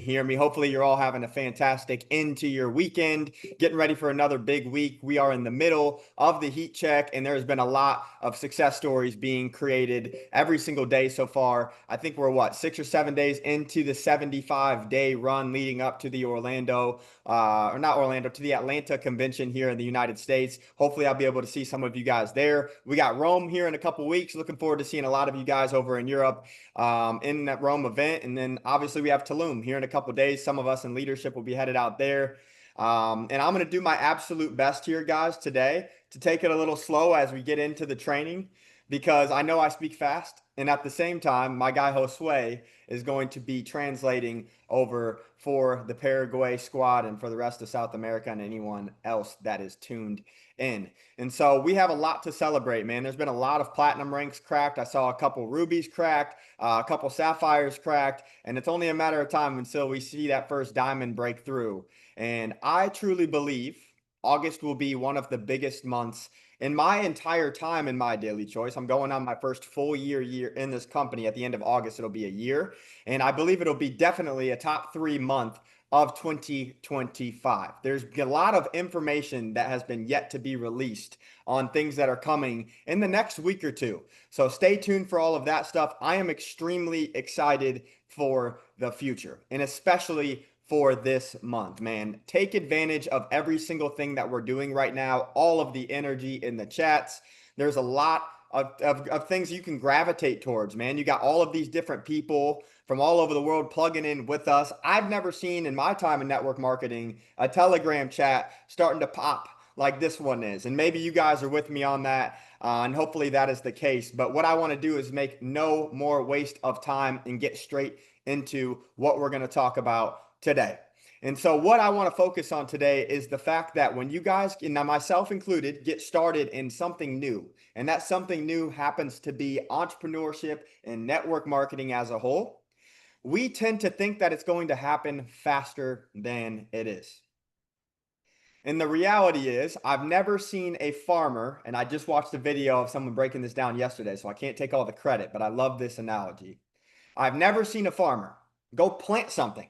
Hear me. Hopefully, you're all having a fantastic end to your weekend, getting ready for another big week. We are in the middle of the heat check, and there's been a lot of success stories being created every single day so far. I think we're 6 or 7 days into the 75-day run leading up to the to the Atlanta convention here in the United States. Hopefully, I'll be able to see some of you guys there. We got Rome here in a couple weeks. Looking forward to seeing a lot of you guys over in Europe in that Rome event. And then obviously we have Tulum here in a couple days. Some of us in leadership will be headed out there. And I'm going to do my absolute best here, guys, today to take it a little slow as we get into the training because I know I speak fast. And at the same time, my guy Josue is going to be translating over for the Paraguay squad and for the rest of South America and anyone else that is tuned in. And so we have a lot to celebrate, man. There's been a lot of platinum ranks cracked. I saw a couple rubies cracked, a couple sapphires cracked, and it's only a matter of time until we see that first diamond break through. And I truly believe August will be one of the biggest months in my entire time in my daily choice. I'm going on my first full year in this company. At the end of August, it'll be a year. And I believe it'll be definitely a top 3 month of 2025. There's a lot of information that has been yet to be released on things that are coming in the next week or two. So stay tuned for all of that stuff. I am extremely excited for the future, and especially for this month, man. Take advantage of every single thing that we're doing right now, all of the energy in the chats. There's a lot of things you can gravitate towards, man. You got all of these different people from all over the world plugging in with us. I've never seen in my time in network marketing a Telegram chat starting to pop like this one is. And maybe you guys are with me on that. And hopefully that is the case. But what I want to do is make no more waste of time and get straight into what we're going to talk about today. And so what I want to focus on today is the fact that when you guys, and myself included, get started in something new, and that something new happens to be entrepreneurship and network marketing as a whole, we tend to think that it's going to happen faster than it is. And the reality is, I've never seen a farmer, and I just watched a video of someone breaking this down yesterday, so I can't take all the credit, but I love this analogy. I've never seen a farmer go plant something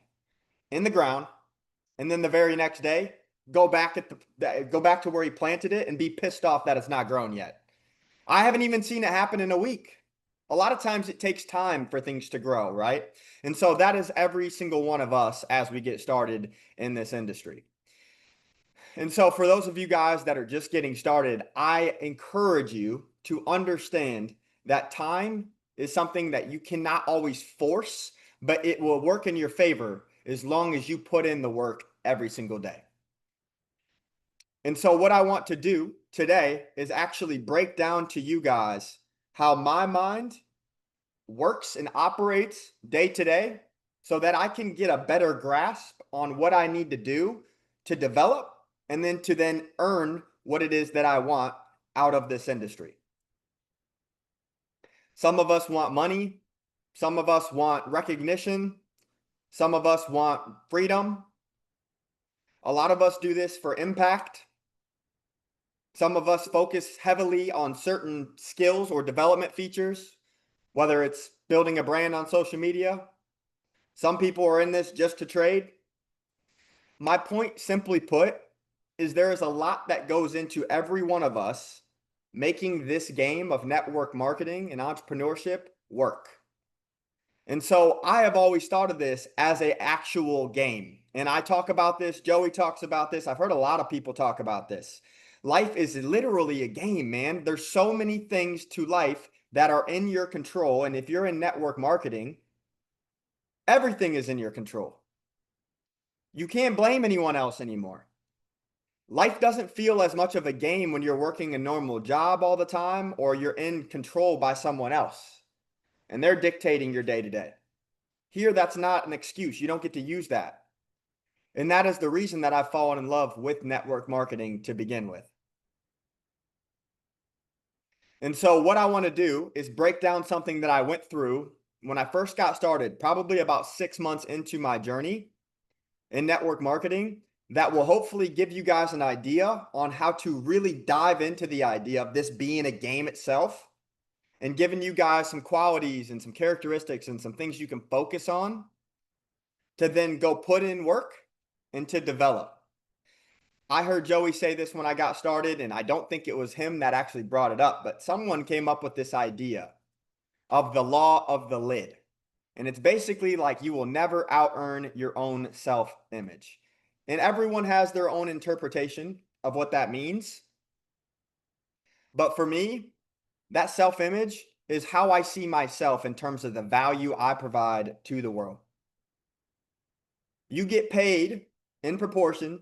in the ground, and then the very next day go back to where he planted it and be pissed off that it's not grown yet. I haven't even seen it happen in a week. A lot of times it takes time for things to grow, right? And so that is every single one of us as we get started in this industry. And so for those of you guys that are just getting started, I encourage you to understand that time is something that you cannot always force, but it will work in your favor as long as you put in the work every single day. And so what I want to do today is actually break down to you guys how my mind works and operates day to day so that I can get a better grasp on what I need to do to develop and then to earn what it is that I want out of this industry. Some of us want money. Some of us want recognition. Some of us want freedom. A lot of us do this for impact. Some of us focus heavily on certain skills or development features, whether it's building a brand on social media. Some people are in this just to trade. My point, simply put, is there is a lot that goes into every one of us making this game of network marketing and entrepreneurship work. And so I have always thought of this as an actual game. And I talk about this, Joey talks about this. I've heard a lot of people talk about this. Life is literally a game, man. There's so many things to life that are in your control. And if you're in network marketing, everything is in your control. You can't blame anyone else anymore. Life doesn't feel as much of a game when you're working a normal job all the time or you're in control by someone else and they're dictating your day to day. Here, that's not an excuse. You don't get to use that. And that is the reason that I've fallen in love with network marketing to begin with. And so what I want to do is break down something that I went through when I first got started, probably about 6 months into my journey in network marketing, that will hopefully give you guys an idea on how to really dive into the idea of this being a game itself and giving you guys some qualities and some characteristics and some things you can focus on to then go put in work and to develop. I heard Joey say this when I got started, and I don't think it was him that actually brought it up, but someone came up with this idea of the law of the lid. And it's basically like you will never out-earn your own self-image. And everyone has their own interpretation of what that means. But for me, that self-image is how I see myself in terms of the value I provide to the world. You get paid in proportion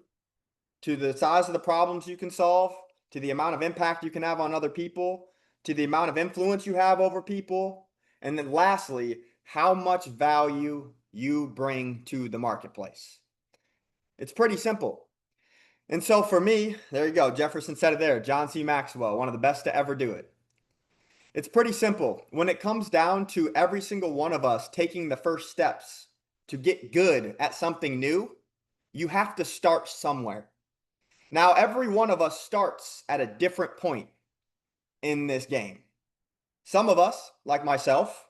to the size of the problems you can solve, to the amount of impact you can have on other people, to the amount of influence you have over people, and then lastly, how much value you bring to the marketplace. It's pretty simple. And so for me, there you go. Jefferson said it there. John C. Maxwell, one of the best to ever do it. It's pretty simple. When it comes down to every single one of us taking the first steps to get good at something new, you have to start somewhere. Now, every one of us starts at a different point in this game. Some of us, like myself,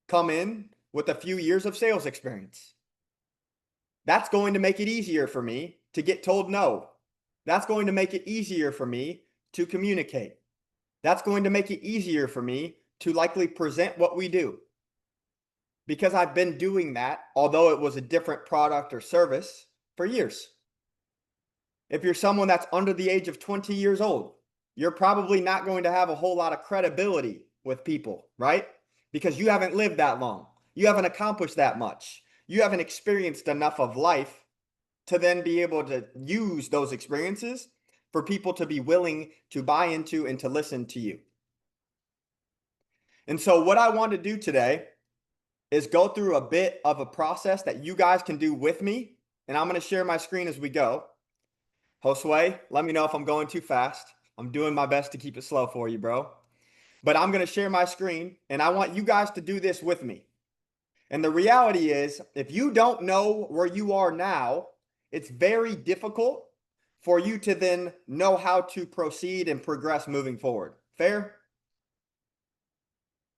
come in with a few years of sales experience. That's going to make it easier for me to get told no. That's going to make it easier for me to communicate. That's going to make it easier for me to likely present what we do. Because I've been doing that, although it was a different product or service, for years. If you're someone that's under the age of 20 years old, you're probably not going to have a whole lot of credibility with people, right? Because you haven't lived that long. You haven't accomplished that much. You haven't experienced enough of life to then be able to use those experiences for people to be willing to buy into and to listen to you. And so what I want to do today is go through a bit of a process that you guys can do with me. And I'm going to share my screen as we go. Josue, let me know if I'm going too fast. I'm doing my best to keep it slow for you, bro. But I'm going to share my screen, and I want you guys to do this with me. And the reality is, if you don't know where you are now, it's very difficult for you to then know how to proceed and progress moving forward. Fair?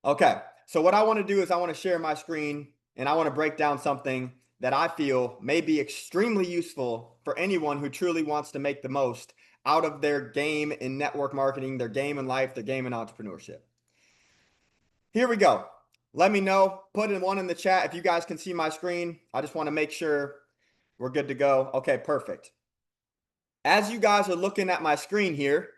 Okay, so what I want to do is I want to share my screen, and I want to break down something that I feel may be extremely useful for anyone who truly wants to make the most out of their game in network marketing, their game in life, their game in entrepreneurship. Here we go. Let me know. Put in one in the chat if you guys can see my screen. I just want to make sure we're good to go. Okay, perfect. As you guys are looking at my screen here,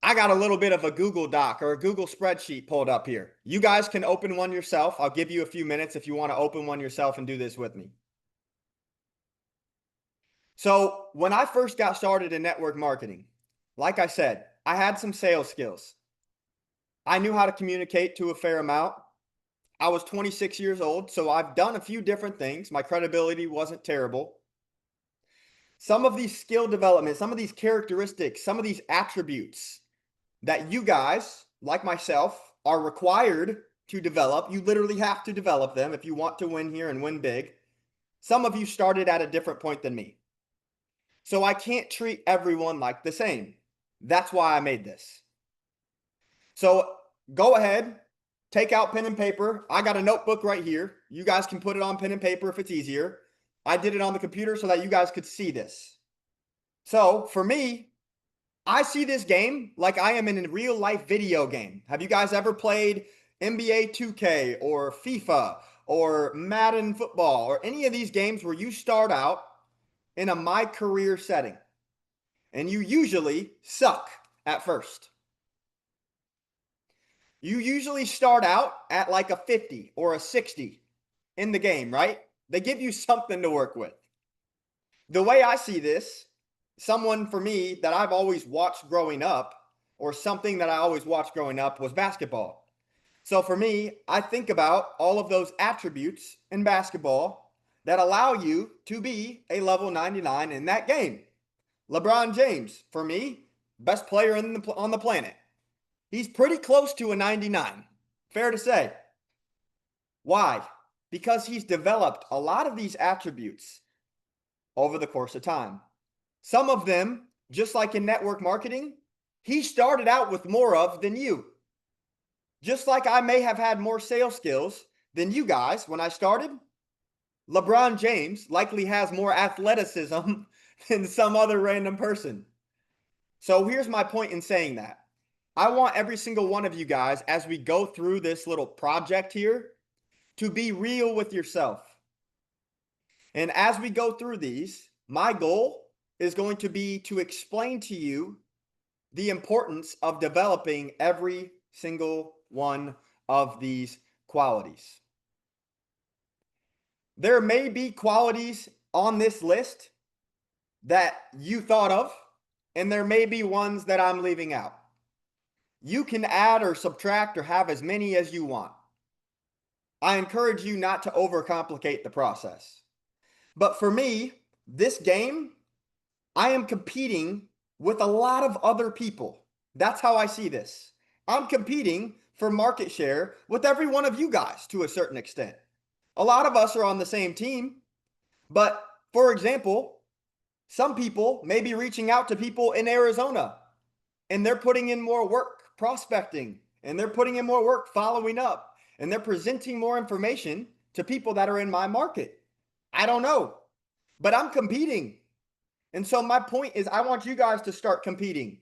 I got a little bit of a Google Doc or a Google spreadsheet pulled up here. You guys can open one yourself. I'll give you a few minutes if you want to open one yourself and do this with me. So when I first got started in network marketing, like I said, I had some sales skills. I knew how to communicate to a fair amount. I was 26 years old, so I've done a few different things. My credibility wasn't terrible. Some of these skill development, some of these characteristics, some of these attributes that you guys, like myself, are required to develop. You literally have to develop them if you want to win here and win big. Some of you started at a different point than me. So I can't treat everyone like the same. That's why I made this. So go ahead, take out pen and paper. I got a notebook right here. You guys can put it on pen and paper if it's easier. I did it on the computer so that you guys could see this. So for me, I see this game like I am in a real life video game. Have you guys ever played NBA 2K or FIFA or Madden football or any of these games where you start out in a my career setting and you usually suck at first? You usually start out at like a 50 or a 60 in the game, right? They give you something to work with. The way I see this, someone for me that I've always watched growing up, or something that I always watched growing up, was basketball. So for me, I think about all of those attributes in basketball that allow you to be a level 99 in that game. LeBron James, for me, best player on the planet. He's pretty close to a 99. Fair to say. Why? Because he's developed a lot of these attributes over the course of time. Some of them, just like in network marketing, he started out with more of than you. Just like I may have had more sales skills than you guys when I started, LeBron James likely has more athleticism than some other random person. So here's my point in saying that. I want every single one of you guys, as we go through this little project here, to be real with yourself. And as we go through these, my goal is going to be to explain to you the importance of developing every single one of these qualities. There may be qualities on this list that you thought of, and there may be ones that I'm leaving out. You can add or subtract or have as many as you want. I encourage you not to overcomplicate the process. But for me, this game, I am competing with a lot of other people. That's how I see this. I'm competing for market share with every one of you guys to a certain extent. A lot of us are on the same team, but for example, some people may be reaching out to people in Arizona and they're putting in more work prospecting and they're putting in more work following up and they're presenting more information to people that are in my market. I don't know, but I'm competing. And so my point is I want you guys to start competing.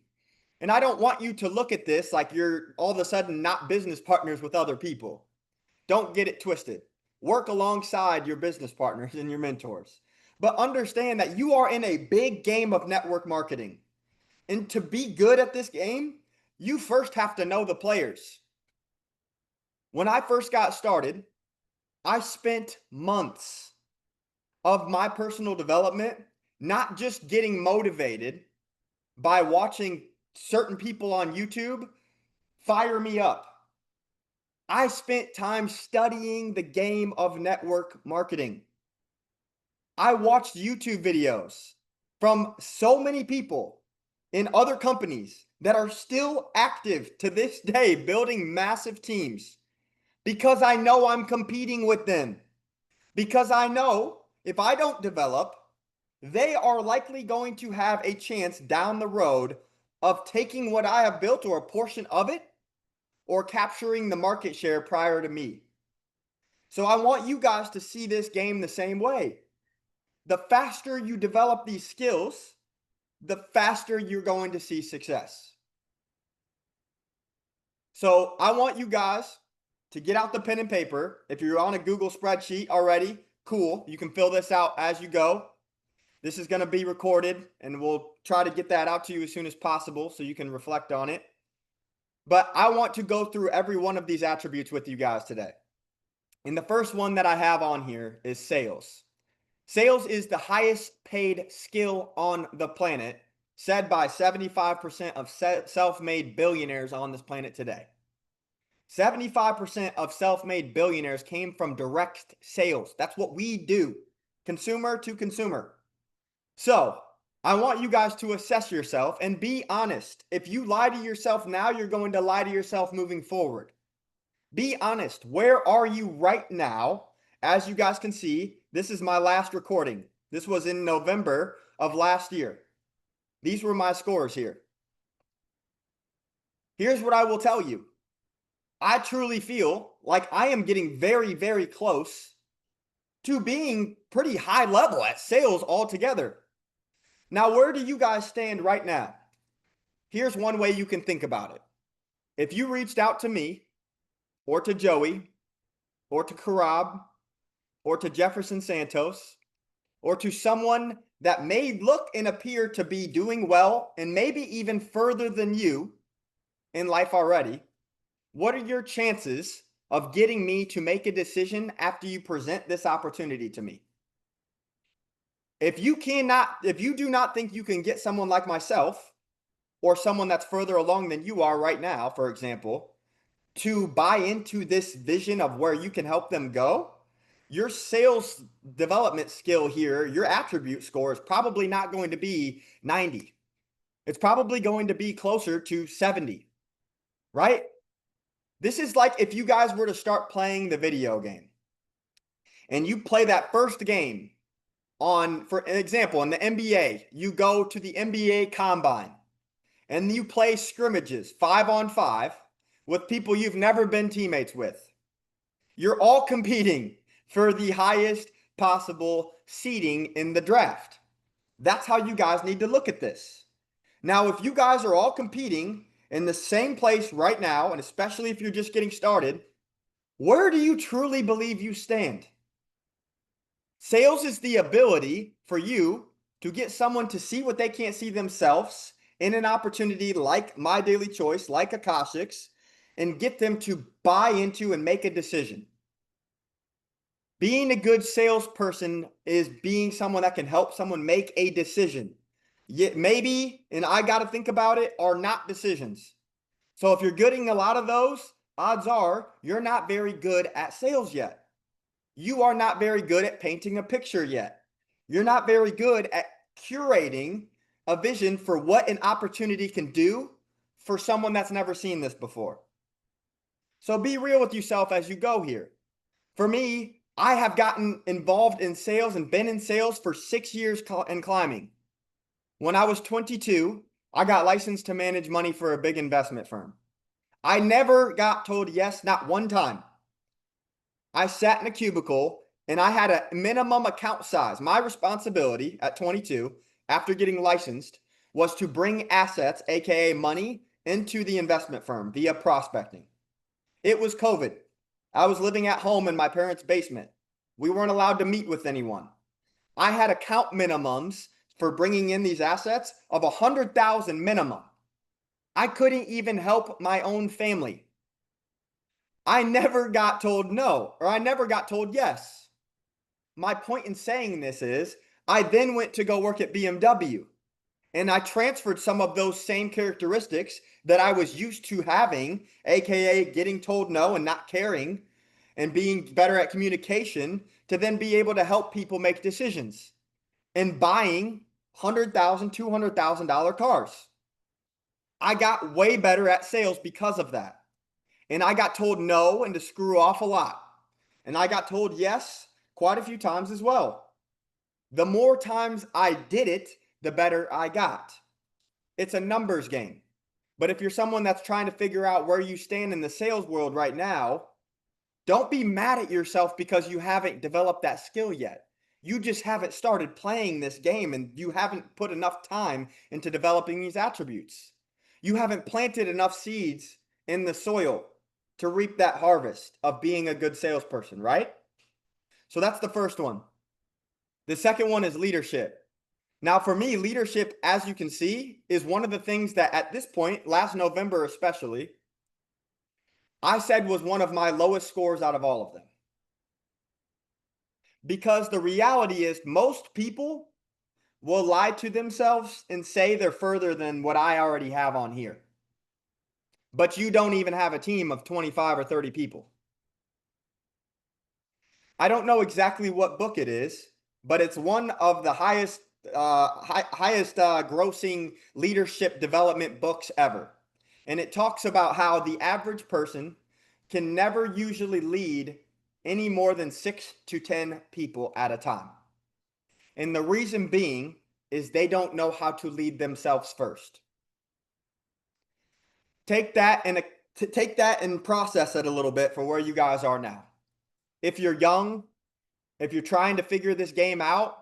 And I don't want you to look at this like you're all of a sudden not business partners with other people. Don't get it twisted. Work alongside your business partners and your mentors. But understand that you are in a big game of network marketing. And to be good at this game, you first have to know the players. When I first got started, I spent months of my personal development not just getting motivated by watching certain people on YouTube fire me up. I spent time studying the game of network marketing. I watched YouTube videos from so many people in other companies that are still active to this day, building massive teams because I know I'm competing with them. Because I know if I don't develop, they are likely going to have a chance down the road of taking what I have built or a portion of it or capturing the market share prior to me. So I want you guys to see this game the same way. The faster you develop these skills, the faster you're going to see success. So I want you guys to get out the pen and paper. If you're on a Google spreadsheet already, cool. You can fill this out as you go. This is going to be recorded, and we'll try to get that out to you as soon as possible so you can reflect on it. But I want to go through every one of these attributes with you guys today. And the first one that I have on here is sales. Sales is the highest paid skill on the planet, said by 75% of self-made billionaires on this planet today. 75% of self-made billionaires came from direct sales. That's what we do, consumer to consumer. So I want you guys to assess yourself and be honest. If you lie to yourself now, you're going to lie to yourself moving forward. Be honest. Where are you right now? As you guys can see, this is my last recording. This was in November of last year. These were my scores here. Here's what I will tell you. I truly feel like I am getting very, very close to being pretty high level at sales altogether. Now, where do you guys stand right now? Here's one way you can think about it. If you reached out to me or to Joey or to Karab or to Jefferson Santos or to someone that may look and appear to be doing well and maybe even further than you in life already, what are your chances of getting me to make a decision after you present this opportunity to me? If you do not think you can get someone like myself or someone that's further along than you are right now, for example, to buy into this vision of where you can help them go, your sales development skill here, your attribute score is probably not going to be 90. It's probably going to be closer to 70, right? This is like if you guys were to start playing the video game and you play that first game on, for an example, in the NBA, you go to the NBA Combine and you play scrimmages 5-on-5 with people you've never been teammates with. You're all competing for the highest possible seeding in the draft. That's how you guys need to look at this. Now, if you guys are all competing in the same place right now, and especially if you're just getting started, where do you truly believe you stand? Sales is the ability for you to get someone to see what they can't see themselves in an opportunity like My Daily Choice, like Akashics, and get them to buy into and make a decision. Being a good salesperson is being someone that can help someone make a decision. Yet maybe, and I got to think about it, are not decisions. So if you're getting a lot of those, odds are you're not very good at sales yet. You are not very good at painting a picture yet. You're not very good at curating a vision for what an opportunity can do for someone that's never seen this before. So be real with yourself as you go here. For me, I have gotten involved in sales and been in sales for 6 years and climbing. When I was 22, I got licensed to manage money for a big investment firm. I never got told yes, not one time. I sat in a cubicle and I had a minimum account size. My responsibility at 22, after getting licensed, was to bring assets, aka money, into the investment firm via prospecting. It was COVID. I was living at home in my parents' basement. We weren't allowed to meet with anyone. I had account minimums for bringing in these assets of 100,000 minimum. I couldn't even help my own family. I never got told no, or I never got told yes. My point in saying this is I then went to go work at BMW, and I transferred some of those same characteristics that I was used to having, aka getting told no and not caring and being better at communication, to then be able to help people make decisions and buying $100,000, $200,000 cars. I got way better at sales because of that. And I got told no and to screw off a lot. And I got told yes quite a few times as well. The more times I did it, the better I got. It's a numbers game. But if you're someone that's trying to figure out where you stand in the sales world right now, don't be mad at yourself because you haven't developed that skill yet. You just haven't started playing this game and you haven't put enough time into developing these attributes. You haven't planted enough seeds in the soil to reap that harvest of being a good salesperson, right? So that's the first one. The second one is leadership. Now, for me, leadership, as you can see, is one of the things that at this point, last November especially, I said was one of my lowest scores out of all of them. Because the reality is most people will lie to themselves and say they're further than what I already have on here. But you don't even have a team of 25 or 30 people. I don't know exactly what book it is, but it's one of the highest grossing leadership development books ever. And it talks about how the average person can never usually lead any more than 6 to 10 people at a time. And the reason being is they don't know how to lead themselves first. Take that and process it a little bit for where you guys are now. If you're young, if you're trying to figure this game out,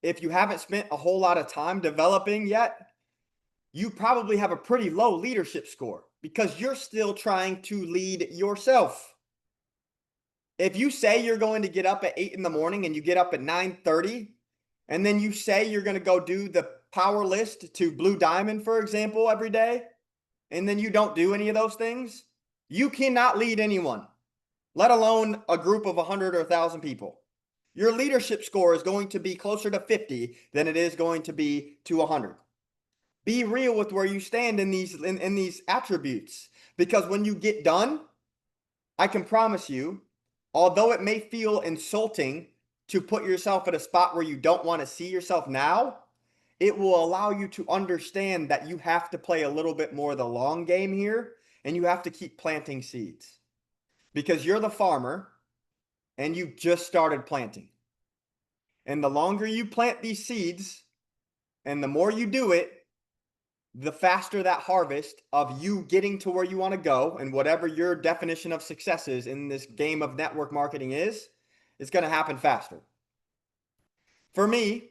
if you haven't spent a whole lot of time developing yet, you probably have a pretty low leadership score because you're still trying to lead yourself. If you say you're going to get up at 8 in the morning and you get up at 9:30, and then you say you're going to go do the power list to Blue Diamond, for example, every day, and then you don't do any of those things, you cannot lead anyone, let alone a group of 100 or 1,000 people. Your leadership score is going to be closer to 50 than it is going to be to 100. Be real with where you stand in these attributes, because when you get done, I can promise you, although it may feel insulting to put yourself at a spot where you don't want to see yourself now, it will allow you to understand that you have to play a little bit more the long game here, and you have to keep planting seeds because you're the farmer and you just started planting. And the longer you plant these seeds and the more you do it, the faster that harvest of you getting to where you want to go and whatever your definition of success is in this game of network marketing is going to happen faster. For me,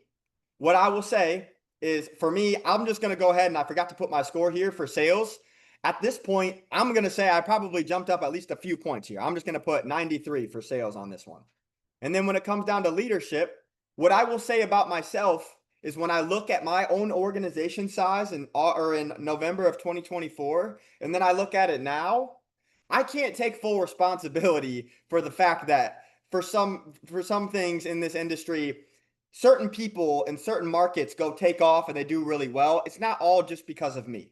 what I will say is for me, I'm just going to go ahead and I forgot to put my score here for sales. At this point, I'm going to say I probably jumped up at least a few points here. I'm just going to put 93 for sales on this one. And then when it comes down to leadership, what I will say about myself is when I look at my own organization size in November of 2024, and then I look at it now, I can't take full responsibility for the fact that for some things in this industry, certain people in certain markets go take off and they do really well. It's not all just because of me.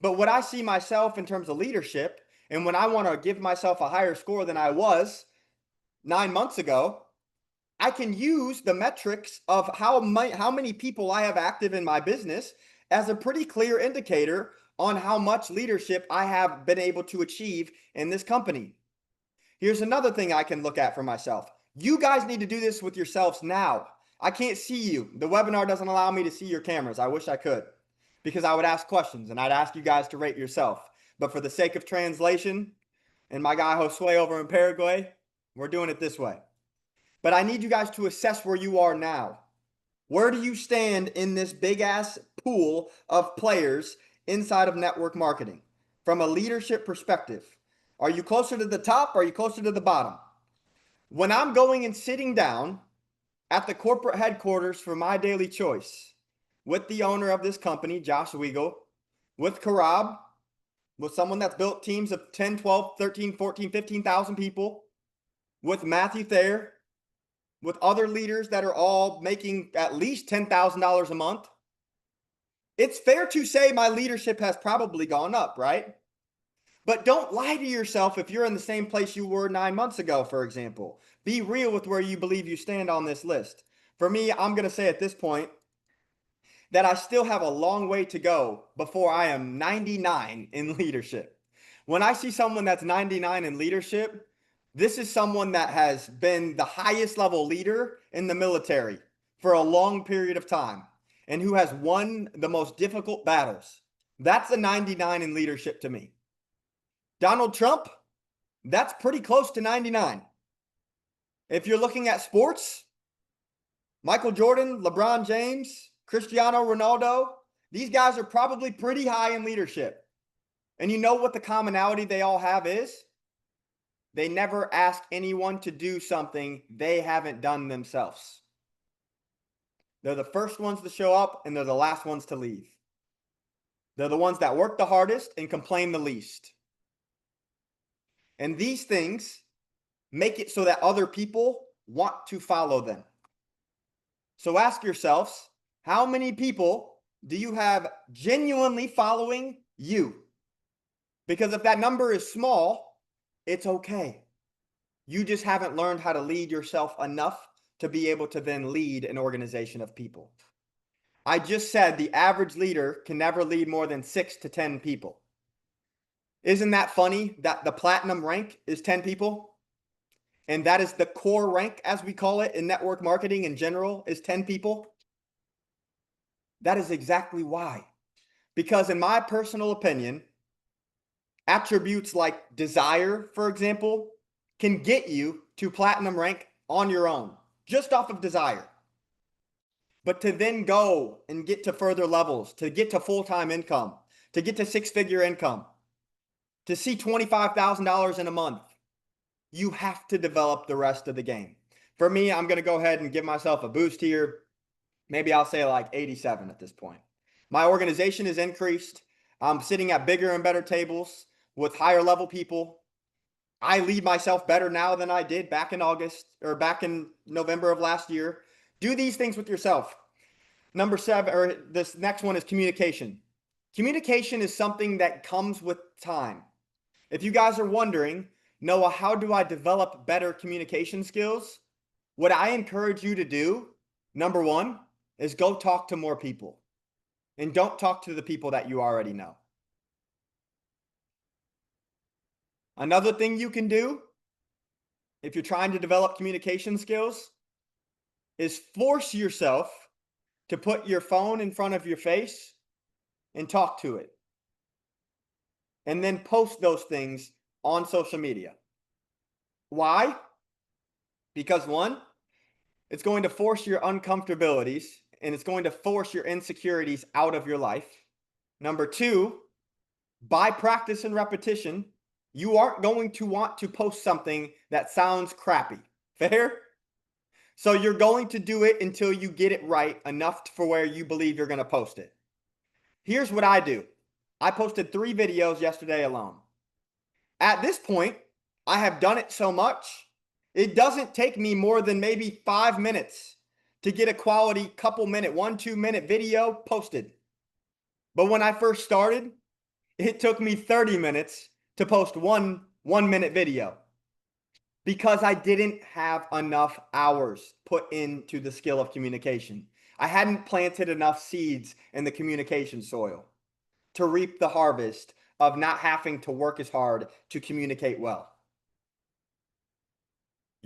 But what I see myself in terms of leadership, and when I want to give myself a higher score than I was 9 months ago, I can use the metrics of how many people I have active in my business as a pretty clear indicator on how much leadership I have been able to achieve in this company. Here's another thing I can look at for myself. You guys need to do this with yourselves now. I can't see you. The webinar doesn't allow me to see your cameras. I wish I could, because I would ask questions and I'd ask you guys to rate yourself. But for the sake of translation, and my guy Josue over in Paraguay, we're doing it this way. But I need you guys to assess where you are now. Where do you stand in this big ass pool of players inside of network marketing from a leadership perspective? Are you closer to the top or are you closer to the bottom? When I'm going and sitting down at the corporate headquarters for My Daily Choice with the owner of this company, Josh Weigel, with Karab, with someone that's built teams of 10, 12, 13, 14, 15,000 people, with Matthew Thayer, with other leaders that are all making at least $10,000 a month, it's fair to say my leadership has probably gone up, right? But don't lie to yourself if you're in the same place you were 9 months ago, for example. Be real with where you believe you stand on this list. For me, I'm going to say at this point that I still have a long way to go before I am 99 in leadership. When I see someone that's 99 in leadership, this is someone that has been the highest level leader in the military for a long period of time and who has won the most difficult battles. That's a 99 in leadership to me. Donald Trump, that's pretty close to 99. If you're looking at sports, Michael Jordan, LeBron James, Cristiano Ronaldo, these guys are probably pretty high in leadership. And you know what the commonality they all have is? They never ask anyone to do something they haven't done themselves. They're the first ones to show up and they're the last ones to leave. They're the ones that work the hardest and complain the least. And these things make it so that other people want to follow them. So ask yourselves, how many people do you have genuinely following you? Because if that number is small, it's okay. You just haven't learned how to lead yourself enough to be able to then lead an organization of people. I just said the average leader can never lead more than 6 to 10 people. Isn't that funny that the platinum rank is 10 people? And that is the core rank, as we call it in network marketing in general, is 10 people? That is exactly why. Because in my personal opinion, attributes like desire, for example, can get you to platinum rank on your own, just off of desire. But to then go and get to further levels, to get to full-time income, to get to six-figure income, to see $25,000 in a month, you have to develop the rest of the game. For me, I'm going to go ahead and give myself a boost here. Maybe I'll say like 87 at this point. My organization is increased. I'm sitting at bigger and better tables with higher level people. I lead myself better now than I did back in August or back in November of last year. Do these things with yourself. Number 7, or this next one is communication. Communication is something that comes with time. If you guys are wondering, Noah, how do I develop better communication skills? What I encourage you to do, number 1, is go talk to more people. And don't talk to the people that you already know. Another thing you can do, if you're trying to develop communication skills, is force yourself to put your phone in front of your face and talk to it. And then post those things on social media. Why? Because 1, It's going to force your uncomfortabilities and it's going to force your insecurities out of your life. Number two, by practice and repetition, you aren't going to want to post something that sounds crappy. Fair? So you're going to do it until you get it right enough for where you believe you're going to post it. Here's what I do. I posted 3 videos yesterday alone. At this point, I have done it so much, it doesn't take me more than maybe 5 minutes to get a quality couple minute, 1-2 minute video posted. But when I first started, it took me 30 minutes to post one 1-minute video because I didn't have enough hours put into the skill of communication. I hadn't planted enough seeds in the communication soil to reap the harvest of not having to work as hard to communicate well.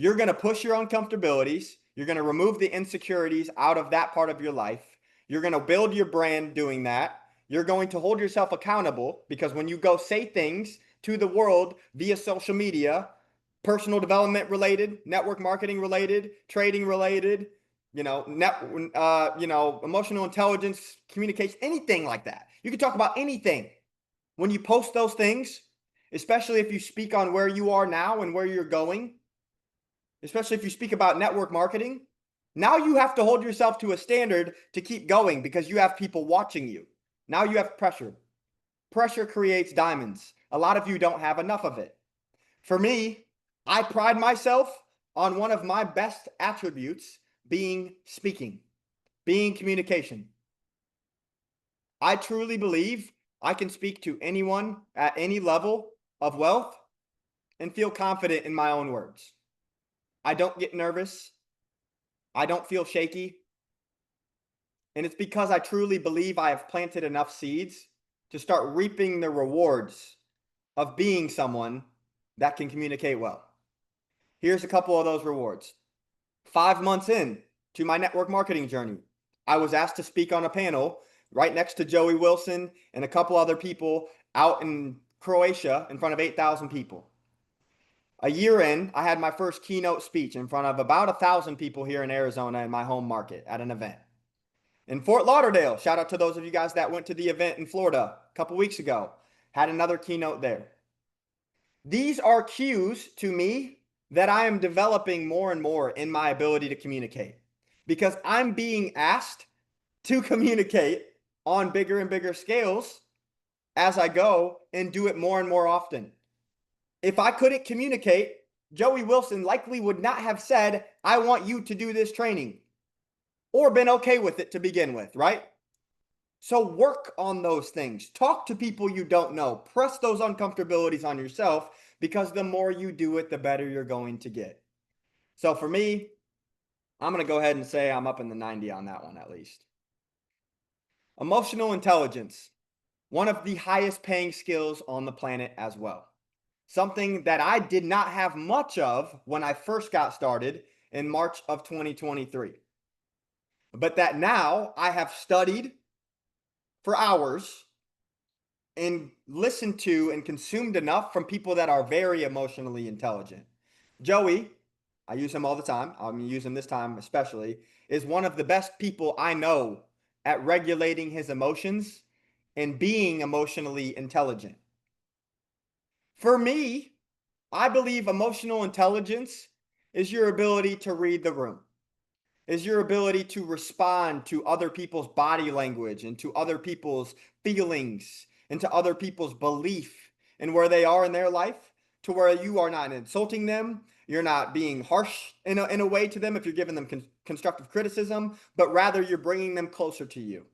You're going to push your uncomfortabilities. You're going to remove the insecurities out of that part of your life. You're going to build your brand doing that. You're going to hold yourself accountable because when you go say things to the world via social media, personal development related, network marketing related, trading related, emotional intelligence, communication, anything like that. You can talk about anything. When you post those things, especially if you speak on where you are now and where you're going, especially if you speak about network marketing, now you have to hold yourself to a standard to keep going because you have people watching you. Now you have pressure. Pressure creates diamonds. A lot of you don't have enough of it. For me, I pride myself on one of my best attributes being speaking, being communication. I truly believe I can speak to anyone at any level of wealth and feel confident in my own words. I don't get nervous. I don't feel shaky. And it's because I truly believe I have planted enough seeds to start reaping the rewards of being someone that can communicate well. Here's a couple of those rewards. 5 months in to my network marketing journey, I was asked to speak on a panel right next to Joey Wilson and a couple other people out in Croatia in front of 8,000 people. A year in, I had my first keynote speech in front of about 1,000 people here in Arizona in my home market at an event. In Fort Lauderdale, shout out to those of you guys that went to the event in Florida a couple weeks ago, had another keynote there. These are cues to me that I am developing more and more in my ability to communicate because I'm being asked to communicate on bigger and bigger scales as I go and do it more and more often. If I couldn't communicate, Joey Wilson likely would not have said, I want you to do this training, or been okay with it to begin with, right? So work on those things. Talk to people you don't know. Press those uncomfortabilities on yourself because the more you do it, the better you're going to get. So for me, I'm going to go ahead and say I'm up in the 90 on that one at least. Emotional intelligence, one of the highest paying skills on the planet as well. Something that I did not have much of when I first got started in March of 2023. But that now I have studied for hours and listened to and consumed enough from people that are very emotionally intelligent. Joey, I use him all the time, I'm going to use him this time especially, is one of the best people I know at regulating his emotions and being emotionally intelligent. For me, I believe emotional intelligence is your ability to read the room, is your ability to respond to other people's body language and to other people's feelings and to other people's belief and where they are in their life, to where you are not insulting them, you're not being harsh in a way to them if you're giving them constructive criticism, but rather you're bringing them closer to you.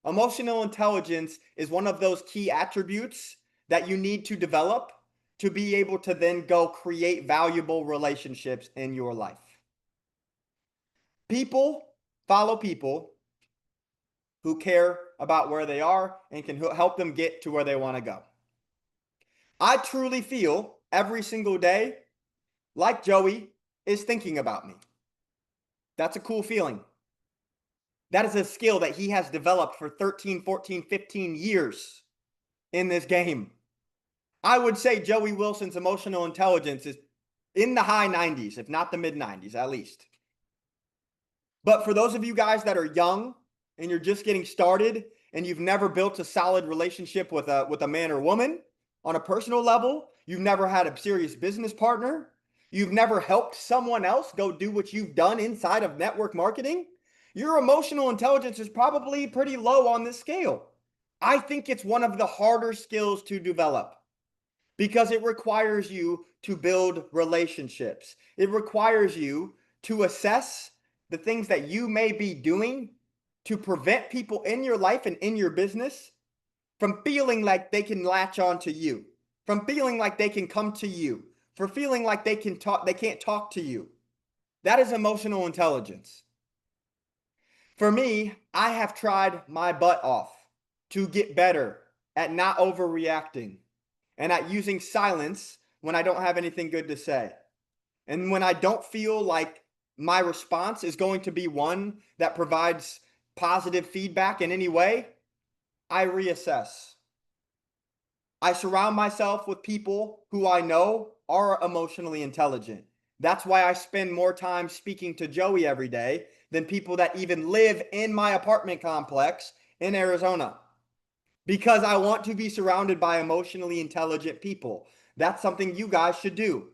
Emotional intelligence is one of those key attributes that you need to develop to be able to then go create valuable relationships in your life. People follow people who care about where they are and can help them get to where they want to go. I truly feel every single day like Joey is thinking about me. That's a cool feeling. That is a skill that he has developed for 13, 14, 15 years in this game. I would say Joey Wilson's emotional intelligence is in the high 90s, if not the mid 90s, at least. But for those of you guys that are young and you're just getting started and you've never built a solid relationship with a man or woman on a personal level, you've never had a serious business partner, you've never helped someone else go do what you've done inside of network marketing, your emotional intelligence is probably pretty low on this scale. I think it's one of the harder skills to develop because it requires you to build relationships. It requires you to assess the things that you may be doing to prevent people in your life and in your business from feeling like they can latch on to you, from feeling like they can come to you, for feeling like they can't talk to you. That is emotional intelligence. For me, I have tried my butt off to get better at not overreacting and at using silence when I don't have anything good to say. And when I don't feel like my response is going to be one that provides positive feedback in any way, I reassess. I surround myself with people who I know are emotionally intelligent. That's why I spend more time speaking to Joey every day than people that even live in my apartment complex in Arizona, because I want to be surrounded by emotionally intelligent people. That's something you guys should do.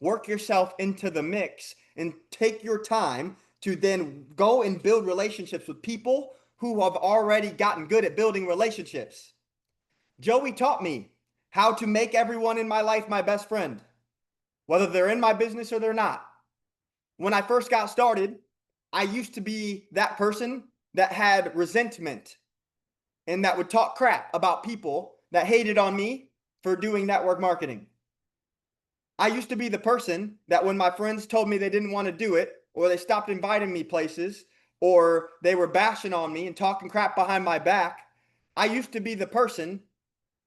Work yourself into the mix and take your time to then go and build relationships with people who have already gotten good at building relationships. Joey taught me how to make everyone in my life my best friend, whether they're in my business or they're not. When I first got started, I used to be that person that had resentment and that would talk crap about people that hated on me for doing network marketing. I used to be the person that when my friends told me they didn't want to do it, or they stopped inviting me places, or they were bashing on me and talking crap behind my back, I used to be the person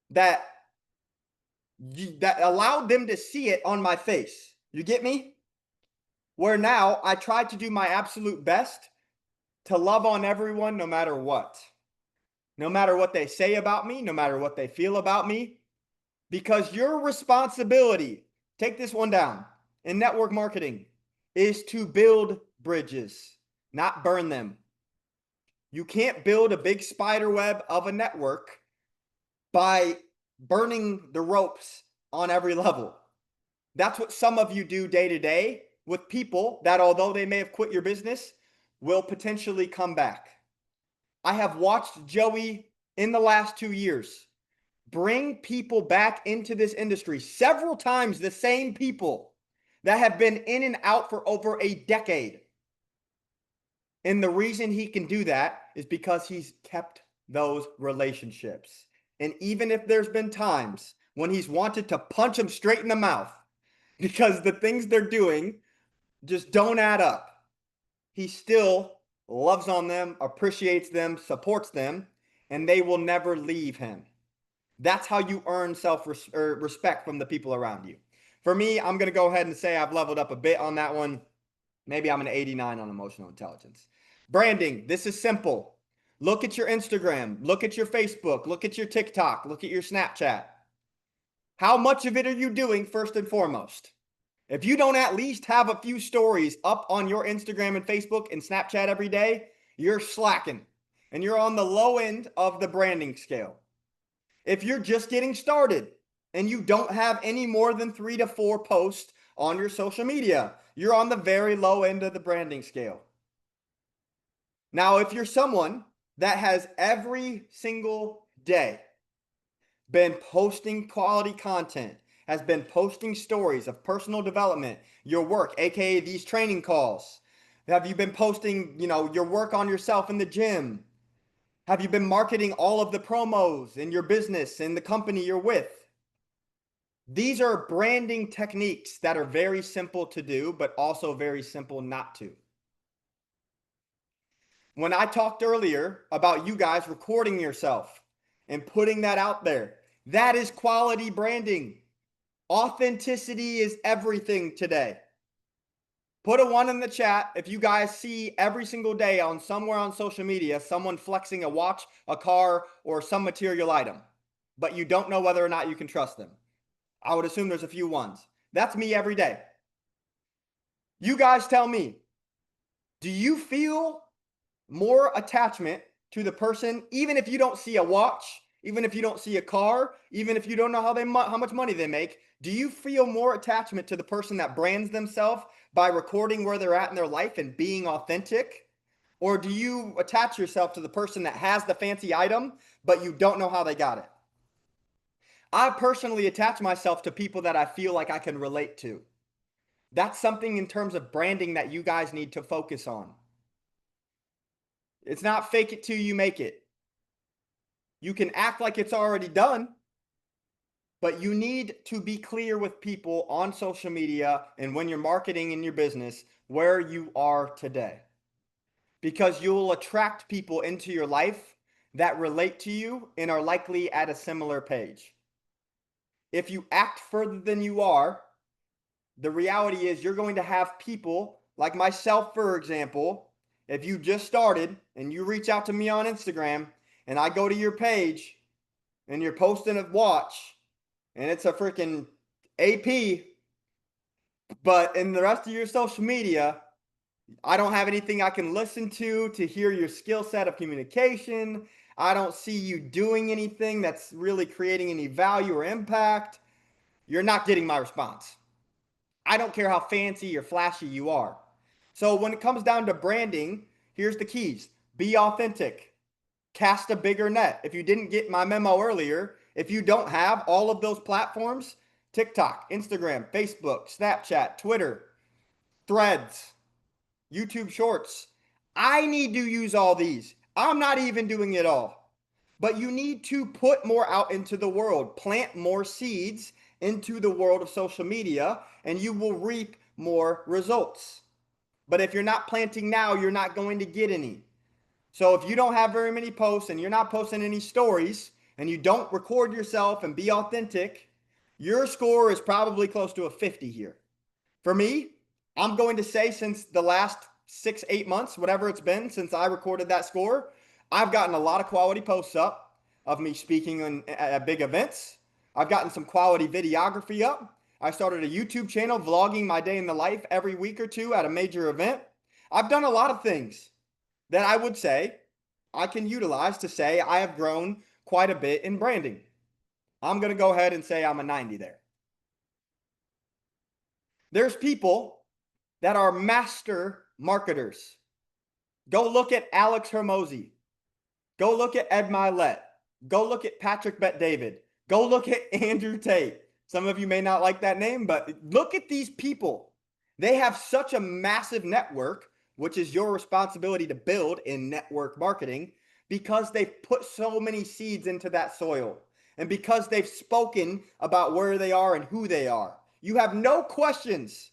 that allowed them to see it on my face. You get me? Where now I try to do my absolute best to love on everyone no matter what. No matter what they say about me, no matter what they feel about me, because your responsibility, take this one down, in network marketing is to build bridges, not burn them. You can't build a big spider web of a network by burning the ropes on every level. That's what some of you do day to day with people that, although they may have quit your business, will potentially come back. I have watched Joey in the last 2 years bring people back into this industry several times, the same people that have been in and out for over a decade. And the reason he can do that is because he's kept those relationships. And even if there's been times when he's wanted to punch them straight in the mouth because the things they're doing just don't add up, he still loves on them, appreciates them, supports them, and they will never leave him. That's how you earn self-respect from the people around you. For me, I'm going to go ahead and say I've leveled up a bit on that one. Maybe I'm an 89 on emotional intelligence. Branding, this is simple. Look at your Instagram, look at your Facebook, look at your TikTok, look at your Snapchat. How much of it are you doing first and foremost? If you don't at least have a few stories up on your Instagram and Facebook and Snapchat every day, you're slacking and you're on the low end of the branding scale. If you're just getting started and you don't have any more than 3 to 4 posts on your social media, you're on the very low end of the branding scale. Now, if you're someone that has every single day been posting quality content, has been posting stories of personal development, your work, aka these training calls, have you been posting, your work on yourself in the gym? Have you been marketing all of the promos in your business and the company you're with? These are branding techniques that are very simple to do, but also very simple not to. When I talked earlier about you guys recording yourself and putting that out there, that is quality branding. Authenticity is everything today. Put a 1 in the chat if you guys see every single day on somewhere on social media someone flexing a watch, a car, or some material item, but you don't know whether or not you can trust them. I would assume there's a few ones. That's me every day. You guys tell me, Do you feel more attachment to the person, even if you don't see a watch, even if you don't see a car, even if you don't know how much money they make? Do you feel more attachment to the person that brands themselves by recording where they're at in their life and being authentic? Or do you attach yourself to the person that has the fancy item, but you don't know how they got it? I personally attach myself to people that I feel like I can relate to. That's something in terms of branding that you guys need to focus on. It's not fake it till you make it. You can act like it's already done, but you need to be clear with people on social media and when you're marketing in your business where you are today. Because you'll attract people into your life that relate to you and are likely at a similar page. If you act further than you are, the reality is you're going to have people like myself, for example. If you just started and you reach out to me on Instagram and I go to your page and you're posting a watch and it's a freaking AP, but in the rest of your social media, I don't have anything I can listen to hear your skill set of communication. I don't see you doing anything that's really creating any value or impact. You're not getting my response. I don't care how fancy or flashy you are. So when it comes down to branding, here's the keys. Be authentic. Cast a bigger net. If you didn't get my memo earlier, if you don't have all of those platforms, TikTok, Instagram, Facebook, Snapchat, Twitter, Threads, YouTube Shorts, I need to use all these. I'm not even doing it all. But you need to put more out into the world, plant more seeds into the world of social media, and you will reap more results. But if you're not planting now, you're not going to get any. So if you don't have very many posts and you're not posting any stories and you don't record yourself and be authentic, your score is probably close to a 50 here. For me, I'm going to say since the last 6-8 months, whatever it's been since I recorded that score, I've gotten a lot of quality posts up of me speaking at big events. I've gotten some quality videography up. I started a YouTube channel vlogging my day in the life every week or two at a major event. I've done a lot of things that I would say I can utilize to say I have grown quite a bit in branding. I'm going to go ahead and say I'm a 90 there. There's people that are master marketers. Go look at Alex Hermosi. Go look at Ed Milet. Go look at Patrick Bet-David. Go look at Andrew Tate. Some of you may not like that name, but look at these people. They have such a massive network, which is your responsibility to build in network marketing, because they've put so many seeds into that soil and because they've spoken about where they are and who they are. You have no questions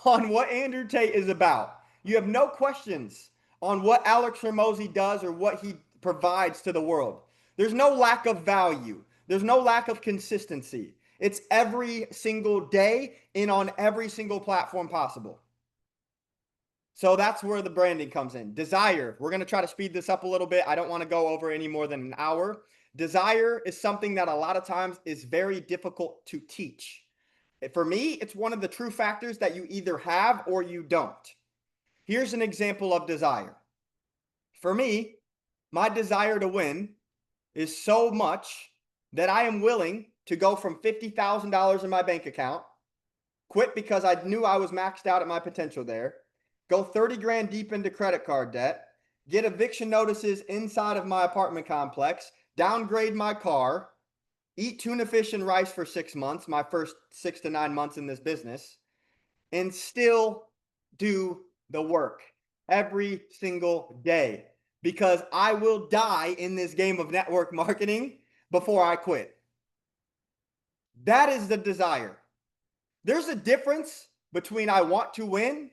on what Andrew Tate is about. You have no questions on what Alex Hermosi does or what he provides to the world. There's no lack of value. There's no lack of consistency. It's every single day and on every single platform possible. So that's where the branding comes in. Desire. We're going to try to speed this up a little bit. I don't want to go over any more than an hour. Desire is something that a lot of times is very difficult to teach. For me, it's one of the true factors that you either have or you don't. Here's an example of desire. For me, my desire to win is so much that I am willing to go from $50,000 in my bank account, quit because I knew I was maxed out at my potential there, go 30 grand deep into credit card debt, get eviction notices inside of my apartment complex, downgrade my car, eat tuna fish and rice for 6 months, my first 6 to 9 months in this business, and still do the work every single day because I will die in this game of network marketing before I quit. That is the desire. There's a difference between I want to win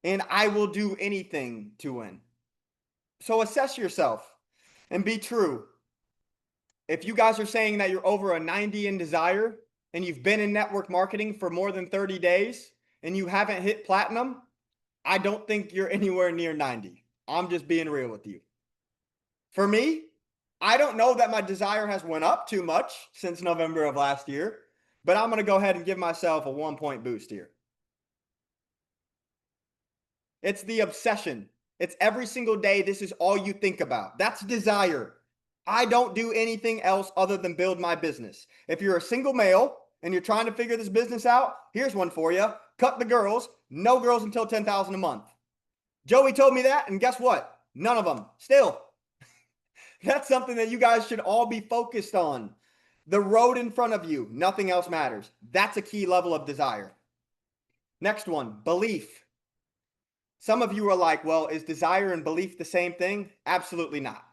and I will do anything to win. So assess yourself and be true. If you guys are saying that you're over a 90 in desire and you've been in network marketing for more than 30 days and you haven't hit platinum, I don't think you're anywhere near 90. I'm just being real with you. For me, I don't know that my desire has went up too much since November of last year, but I'm going to go ahead and give myself a 1-point boost here. It's the obsession. It's every single day. This is all you think about. That's desire. I don't do anything else other than build my business. If you're a single male and you're trying to figure this business out, here's one for you. Cut the girls. No girls until 10,000 a month. Joey told me that, and guess what? None of them. Still, that's something that you guys should all be focused on. The road in front of you, nothing else matters. That's a key level of desire. Next one, belief. Some of you are like, well, is desire and belief the same thing? Absolutely not.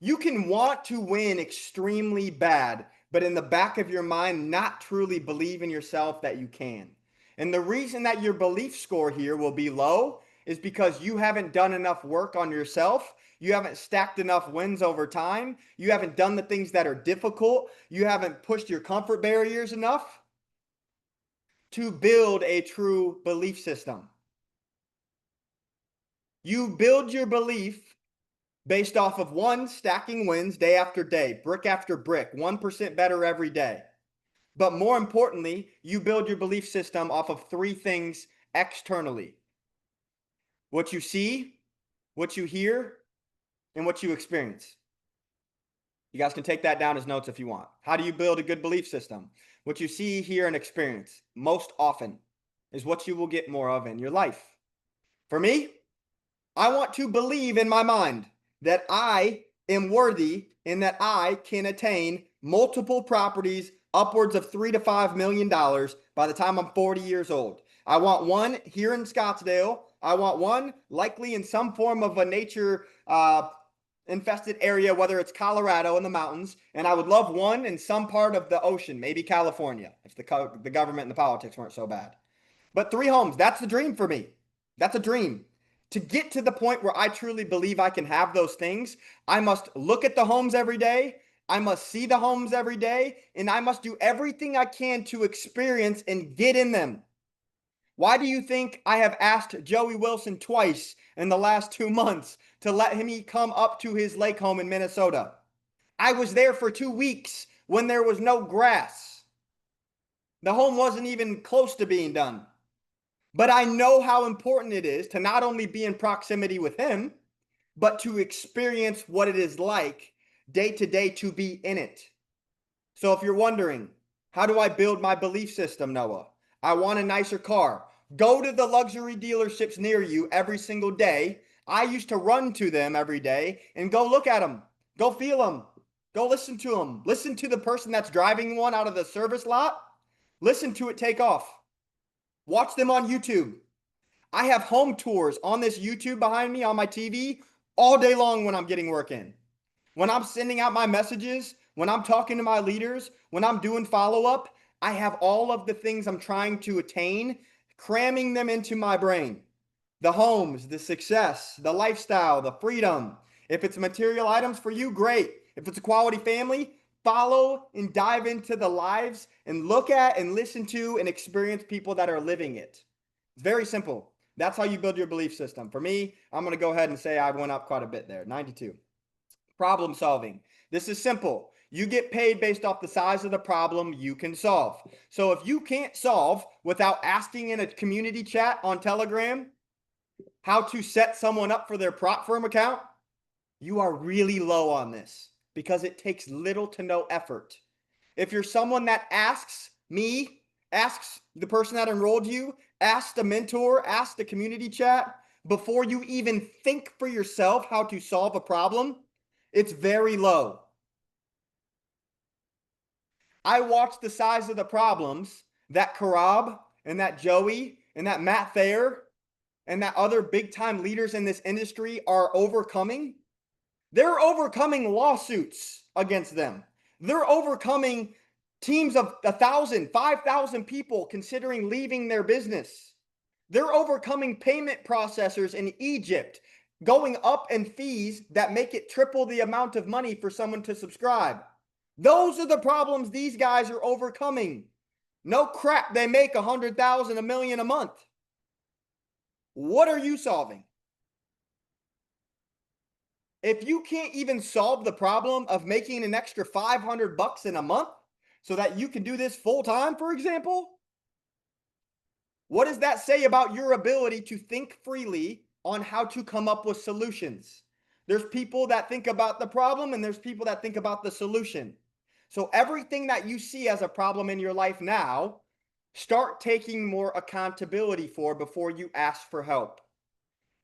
You can want to win extremely bad, but in the back of your mind, not truly believe in yourself that you can. And the reason that your belief score here will be low is because you haven't done enough work on yourself. You haven't stacked enough wins over time. You haven't done the things that are difficult. You haven't pushed your comfort barriers enough to build a true belief system. You build your belief based off of one, stacking wins day after day, brick after brick, 1% better every day. But more importantly, you build your belief system off of three things externally: what you see, what you hear, and what you experience. You guys can take that down as notes if you want. How do you build a good belief system? What you see, hear, and experience most often is what you will get more of in your life. For me, I want to believe in my mind that I am worthy and that I can attain multiple properties upwards of $3 to $5 million by the time I'm 40 years old. I want one here in Scottsdale. I want one likely in some form of a nature infested area, whether it's Colorado in the mountains, and I would love one in some part of the ocean, maybe California, if the government and the politics weren't so bad. But 3 homes, that's the dream for me. That's a dream. To get to the point where I truly believe I can have those things, I must look at the homes every day. I must see the homes every day, and I must do everything I can to experience and get in them. Why do you think I have asked Joey Wilson twice in the last 2 months to let him come up to his lake home in Minnesota? I was there for 2 weeks when there was no grass. The home wasn't even close to being done. But I know how important it is to not only be in proximity with him, but to experience what it is like day to day to be in it. So if you're wondering, how do I build my belief system, Noah? I want a nicer car. Go to the luxury dealerships near you every single day. I used to run to them every day and go look at them. Go feel them. Go listen to them. Listen to the person that's driving one out of the service lot. Listen to it take off. Watch them on YouTube. I have home tours on this YouTube behind me on my TV all day long when I'm getting work in. When I'm sending out my messages, when I'm talking to my leaders, when I'm doing follow-up, I have all of the things I'm trying to attain, cramming them into my brain. The homes, the success, the lifestyle, the freedom. If it's material items for you, great. If it's a quality family, follow and dive into the lives and look at and listen to and experience people that are living it. It's very simple. That's how you build your belief system. For me, I'm going to go ahead and say I went up quite a bit there. 92. Problem solving. This is simple. You get paid based off the size of the problem you can solve. So if you can't solve without asking in a community chat on Telegram how to set someone up for their prop firm account, you are really low on this because it takes little to no effort. If you're someone that asks me, asks the person that enrolled you, asks the mentor, asks the community chat before you even think for yourself how to solve a problem, it's very low. I watched the size of the problems that Karab and that Joey and that Matt Thayer and that other big time leaders in this industry are overcoming. They're overcoming lawsuits against them. They're overcoming teams of 1,000, 5,000 people considering leaving their business. They're overcoming payment processors in Egypt going up in fees that make it triple the amount of money for someone to subscribe. Those are the problems these guys are overcoming. No crap, they make 100,000, $1 million a month. What are you solving? If you can't even solve the problem of making an extra $500 in a month so that you can do this full time, for example, What does that say about your ability to think freely on how to come up with solutions? There's people that think about the problem and there's people that think about the solution. So everything that you see as a problem in your life now, start taking more accountability for before you ask for help.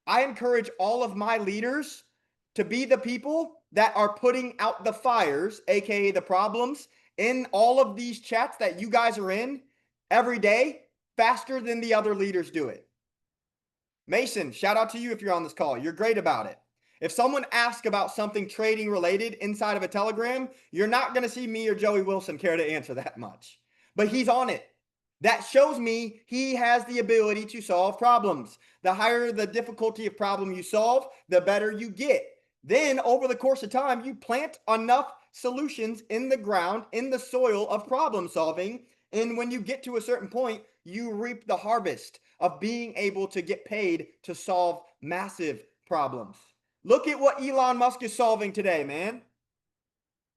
I encourage all of my leaders to be the people that are putting out the fires, aka the problems, in all of these chats that you guys are in every day faster than the other leaders do it. Mason, shout out to you if you're on this call. You're great about it. If someone asks about something trading related inside of a Telegram, you're not going to see me or Joey Wilson care to answer that much. But he's on it. That shows me he has the ability to solve problems. The higher the difficulty of problem you solve, the better you get. Then over the course of time, you plant enough solutions in the ground, in the soil of problem solving. And when you get to a certain point, you reap the harvest of being able to get paid to solve massive problems. Look at what Elon Musk is solving today, man.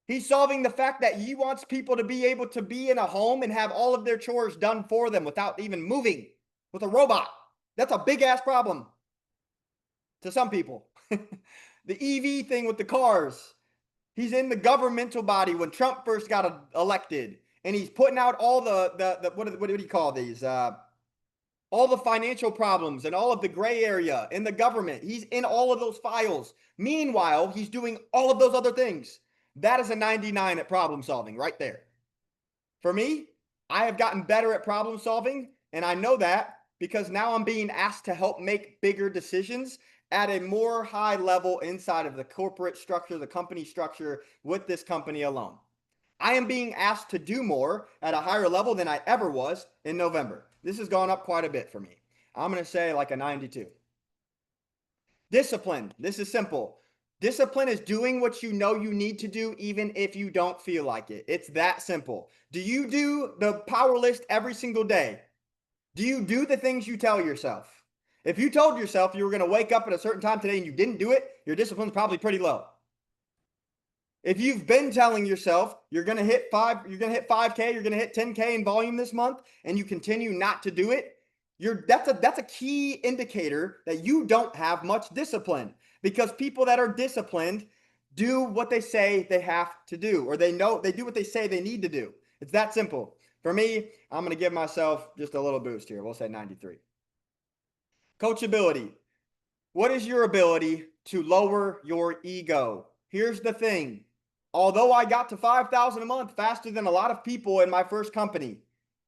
He's solving the fact that he wants people to be able to be in a home and have all of their chores done for them without even moving with a robot. That's a big ass problem to some people. The EV thing with the cars. He's in the governmental body when Trump first got elected, and he's putting out all the what do you call these? All the financial problems and all of the gray area in the government. He's in all of those files. Meanwhile, he's doing all of those other things. That is a 99 at problem solving right there. For me, I have gotten better at problem solving, and I know that because now I'm being asked to help make bigger decisions at a more high level inside of the corporate structure, the company structure with this company alone. I am being asked to do more at a higher level than I ever was in November. This has gone up quite a bit for me. I'm going to say like a 92. Discipline. This is simple. Discipline is doing what you know you need to do even if you don't feel like it. It's that simple. Do you do the power list every single day? Do you do the things you tell yourself? If you told yourself you were going to wake up at a certain time today and you didn't do it, your discipline's probably pretty low. If you've been telling yourself you're going to hit 5K, you're going to hit 10K in volume this month, and you continue not to do it, that's a key indicator that you don't have much discipline, because people that are disciplined do what they say they have to do, or they do what they say they need to do. It's that simple. For me, I'm going to give myself just a little boost here. We'll say 93. Coachability. What is your ability to lower your ego? Here's the thing. Although I got to 5,000 a month faster than a lot of people in my first company,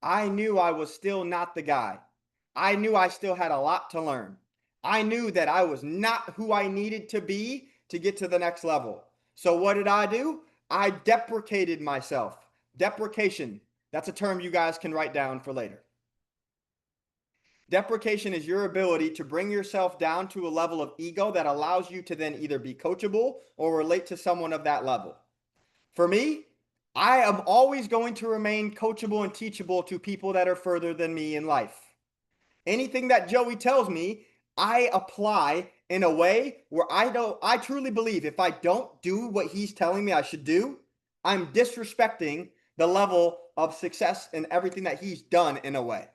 I knew I was still not the guy. I knew I still had a lot to learn. I knew that I was not who I needed to be to get to the next level. So what did I do? I deprecated myself. Deprecation. That's a term you guys can write down for later. Deprecation is your ability to bring yourself down to a level of ego that allows you to then either be coachable or relate to someone of that level. For me, I am always going to remain coachable and teachable to people that are further than me in life. Anything that Joey tells me, I apply in a way where I truly believe if I don't do what he's telling me I should do, I'm disrespecting the level of success and everything that he's done in a way.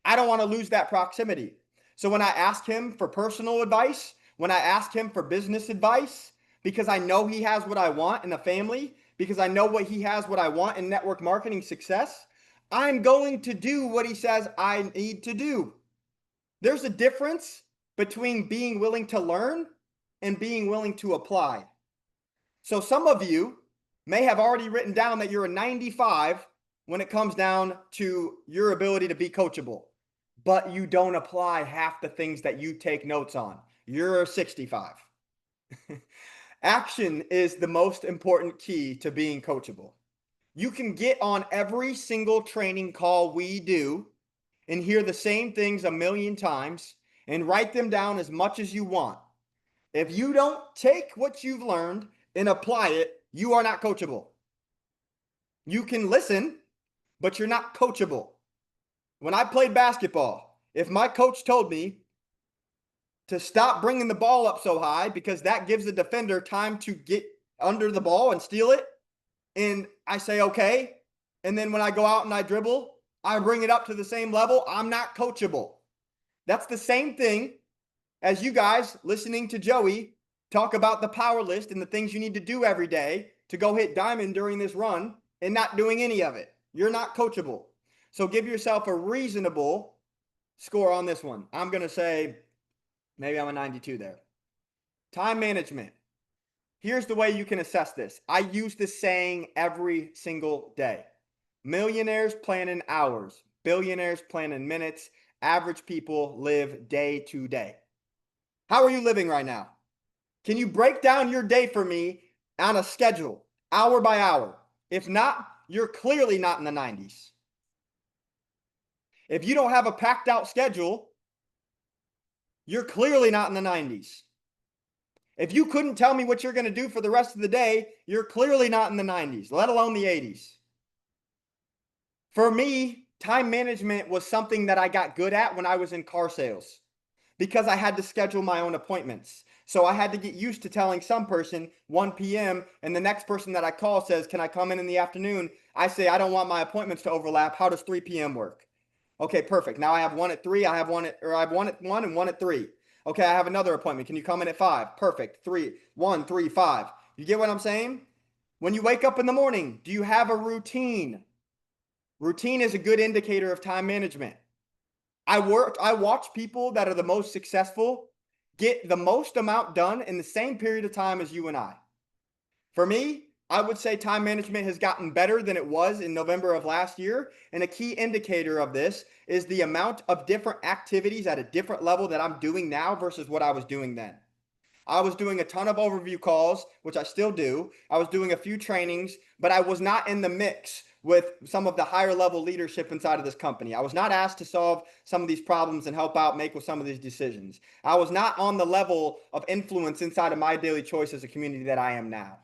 I don't want to lose that proximity. So when I ask him for personal advice, when I ask him for business advice, because I know he has what I want in a family, because I know he has what I want in network marketing success, I'm going to do what he says I need to do. There's a difference between being willing to learn and being willing to apply. So some of you may have already written down that you're a 95 when it comes down to your ability to be coachable, but you don't apply half the things that you take notes on. You're a 65. Action is the most important key to being coachable. You can get on every single training call we do and hear the same things a million times and write them down as much as you want. If you don't take what you've learned and apply it, you are not coachable. You can listen, but you're not coachable. When I played basketball, if my coach told me to stop bringing the ball up so high because that gives the defender time to get under the ball and steal it, and I say, okay, and then when I go out and I dribble I bring it up to the same level. I'm not coachable. That's the same thing as you guys listening to Joey talk about the power list and the things you need to do every day to go hit diamond during this run and not doing any of it. You're not coachable. So give yourself a reasonable score on this one. I'm going to say maybe I'm a 92 there. Time management. Here's the way you can assess this. I use this saying every single day. Millionaires plan in hours, billionaires plan in minutes, average people live day to day. How are you living right now? Can you break down your day for me on a schedule, hour by hour? If not, you're clearly not in the 90s. If you don't have a packed out schedule, you're clearly not in the 90s. If you couldn't tell me what you're going to do for the rest of the day, you're clearly not in the 90s, let alone the 80s. For me, time management was something that I got good at when I was in car sales because I had to schedule my own appointments. So I had to get used to telling some person 1 p.m. and the next person that I call says, can I come in the afternoon? I say, I don't want my appointments to overlap. How does 3 p.m. work? Okay, perfect. Now I have one at 3. I have one at 1 and 1 at 3. Okay, I have another appointment. Can you come in at 5? Perfect. 3, 1, 3, 5. You get what I'm saying? When you wake up in the morning, do you have a routine? Routine is a good indicator of time management. I watch people that are the most successful get the most amount done in the same period of time as you and I. For me, I would say time management has gotten better than it was in November of last year. And a key indicator of this is the amount of different activities at a different level that I'm doing now versus what I was doing then. I was doing a ton of overview calls, which I still do. I was doing a few trainings, but I was not in the mix with some of the higher level leadership inside of this company. I was not asked to solve some of these problems and help out make with some of these decisions. I was not on the level of influence inside of my daily choice as a community that I am now.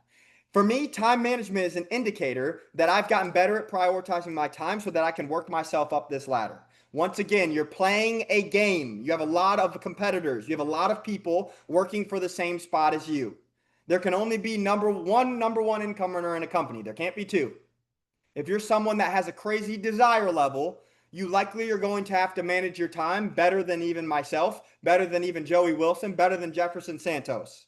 For me, time management is an indicator that I've gotten better at prioritizing my time so that I can work myself up this ladder. Once again, you're playing a game. You have a lot of competitors. You have a lot of people working for the same spot as you. There can only be number one income earner in a company. There can't be two. If you're someone that has a crazy desire level, you likely are going to have to manage your time better than even myself, better than even Joey Wilson, better than Jefferson Santos.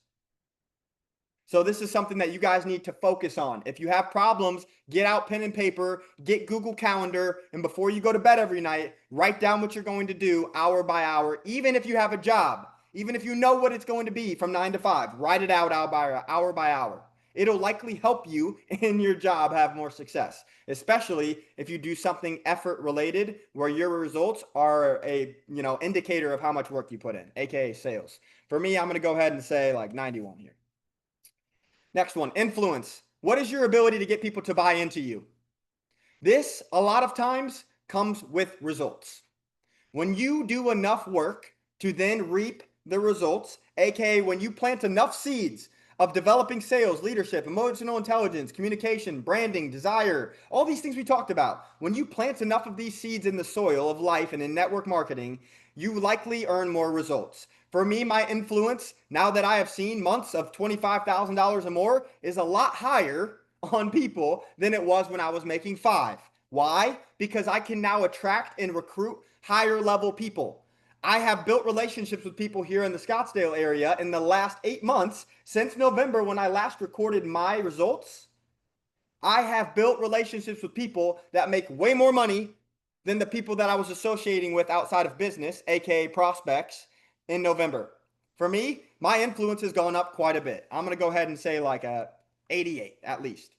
So this is something that you guys need to focus on. If you have problems, get out pen and paper, get Google Calendar, and before you go to bed every night, write down what you're going to do hour by hour, even if you have a job, even if you know what it's going to be from 9 to 5, write it out hour by hour. It'll likely help you in your job have more success, especially if you do something effort related where your results are a indicator of how much work you put in, aka sales. For me, I'm going to go ahead and say like 91 here. Next one, influence. What is your ability to get people to buy into you? This, a lot of times, comes with results. When you do enough work to then reap the results, aka when you plant enough seeds of developing sales, leadership, emotional intelligence, communication, branding, desire, all these things we talked about. When you plant enough of these seeds in the soil of life and in network marketing, you likely earn more results. For me, my influence, now that I have seen months of $25,000 or more, is a lot higher on people than it was when I was making 5. Why? Because I can now attract and recruit higher level people. I have built relationships with people here in the Scottsdale area in the last 8 months since November when I last recorded my results. I have built relationships with people that make way more money than the people that I was associating with outside of business, aka prospects, in November. For me, my influence has gone up quite a bit. I'm going to go ahead and say like a 88 at least.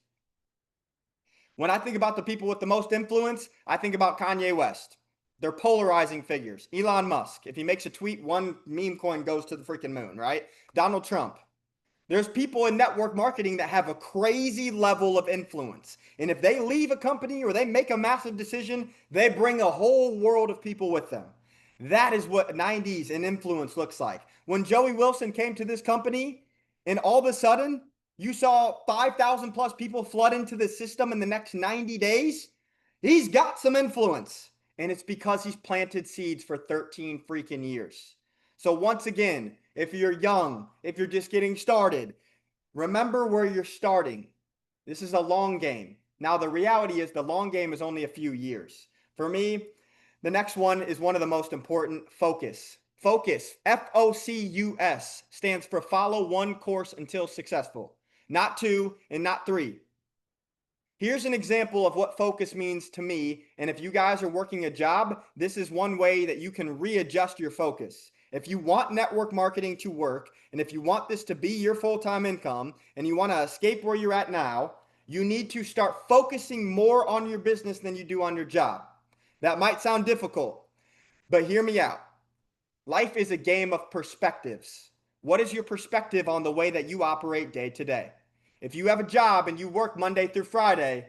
When I think about the people with the most influence, I think about Kanye West. They're polarizing figures. Elon Musk, if he makes a tweet, one meme coin goes to the freaking moon, right? Donald Trump. There's people in network marketing that have a crazy level of influence. And if they leave a company or they make a massive decision, they bring a whole world of people with them. That is what 90s and influence looks like. When Joey Wilson came to this company and all of a sudden you saw 5,000 plus people flood into the system in the next 90 days, he's got some influence. And it's because he's planted seeds for 13 freaking years. So once again, if you're young, if you're just getting started, remember where you're starting. This is a long game. Now, the reality is the long game is only a few years. For me, the next one is one of the most important: focus. Focus, Focus, stands for follow one course until successful, not two and not three. Here's an example of what focus means to me. And if you guys are working a job, this is one way that you can readjust your focus. If you want network marketing to work, and if you want this to be your full-time income, and you want to escape where you're at now, you need to start focusing more on your business than you do on your job. That might sound difficult, but hear me out. Life is a game of perspectives. What is your perspective on the way that you operate day to day? If you have a job and you work Monday through Friday,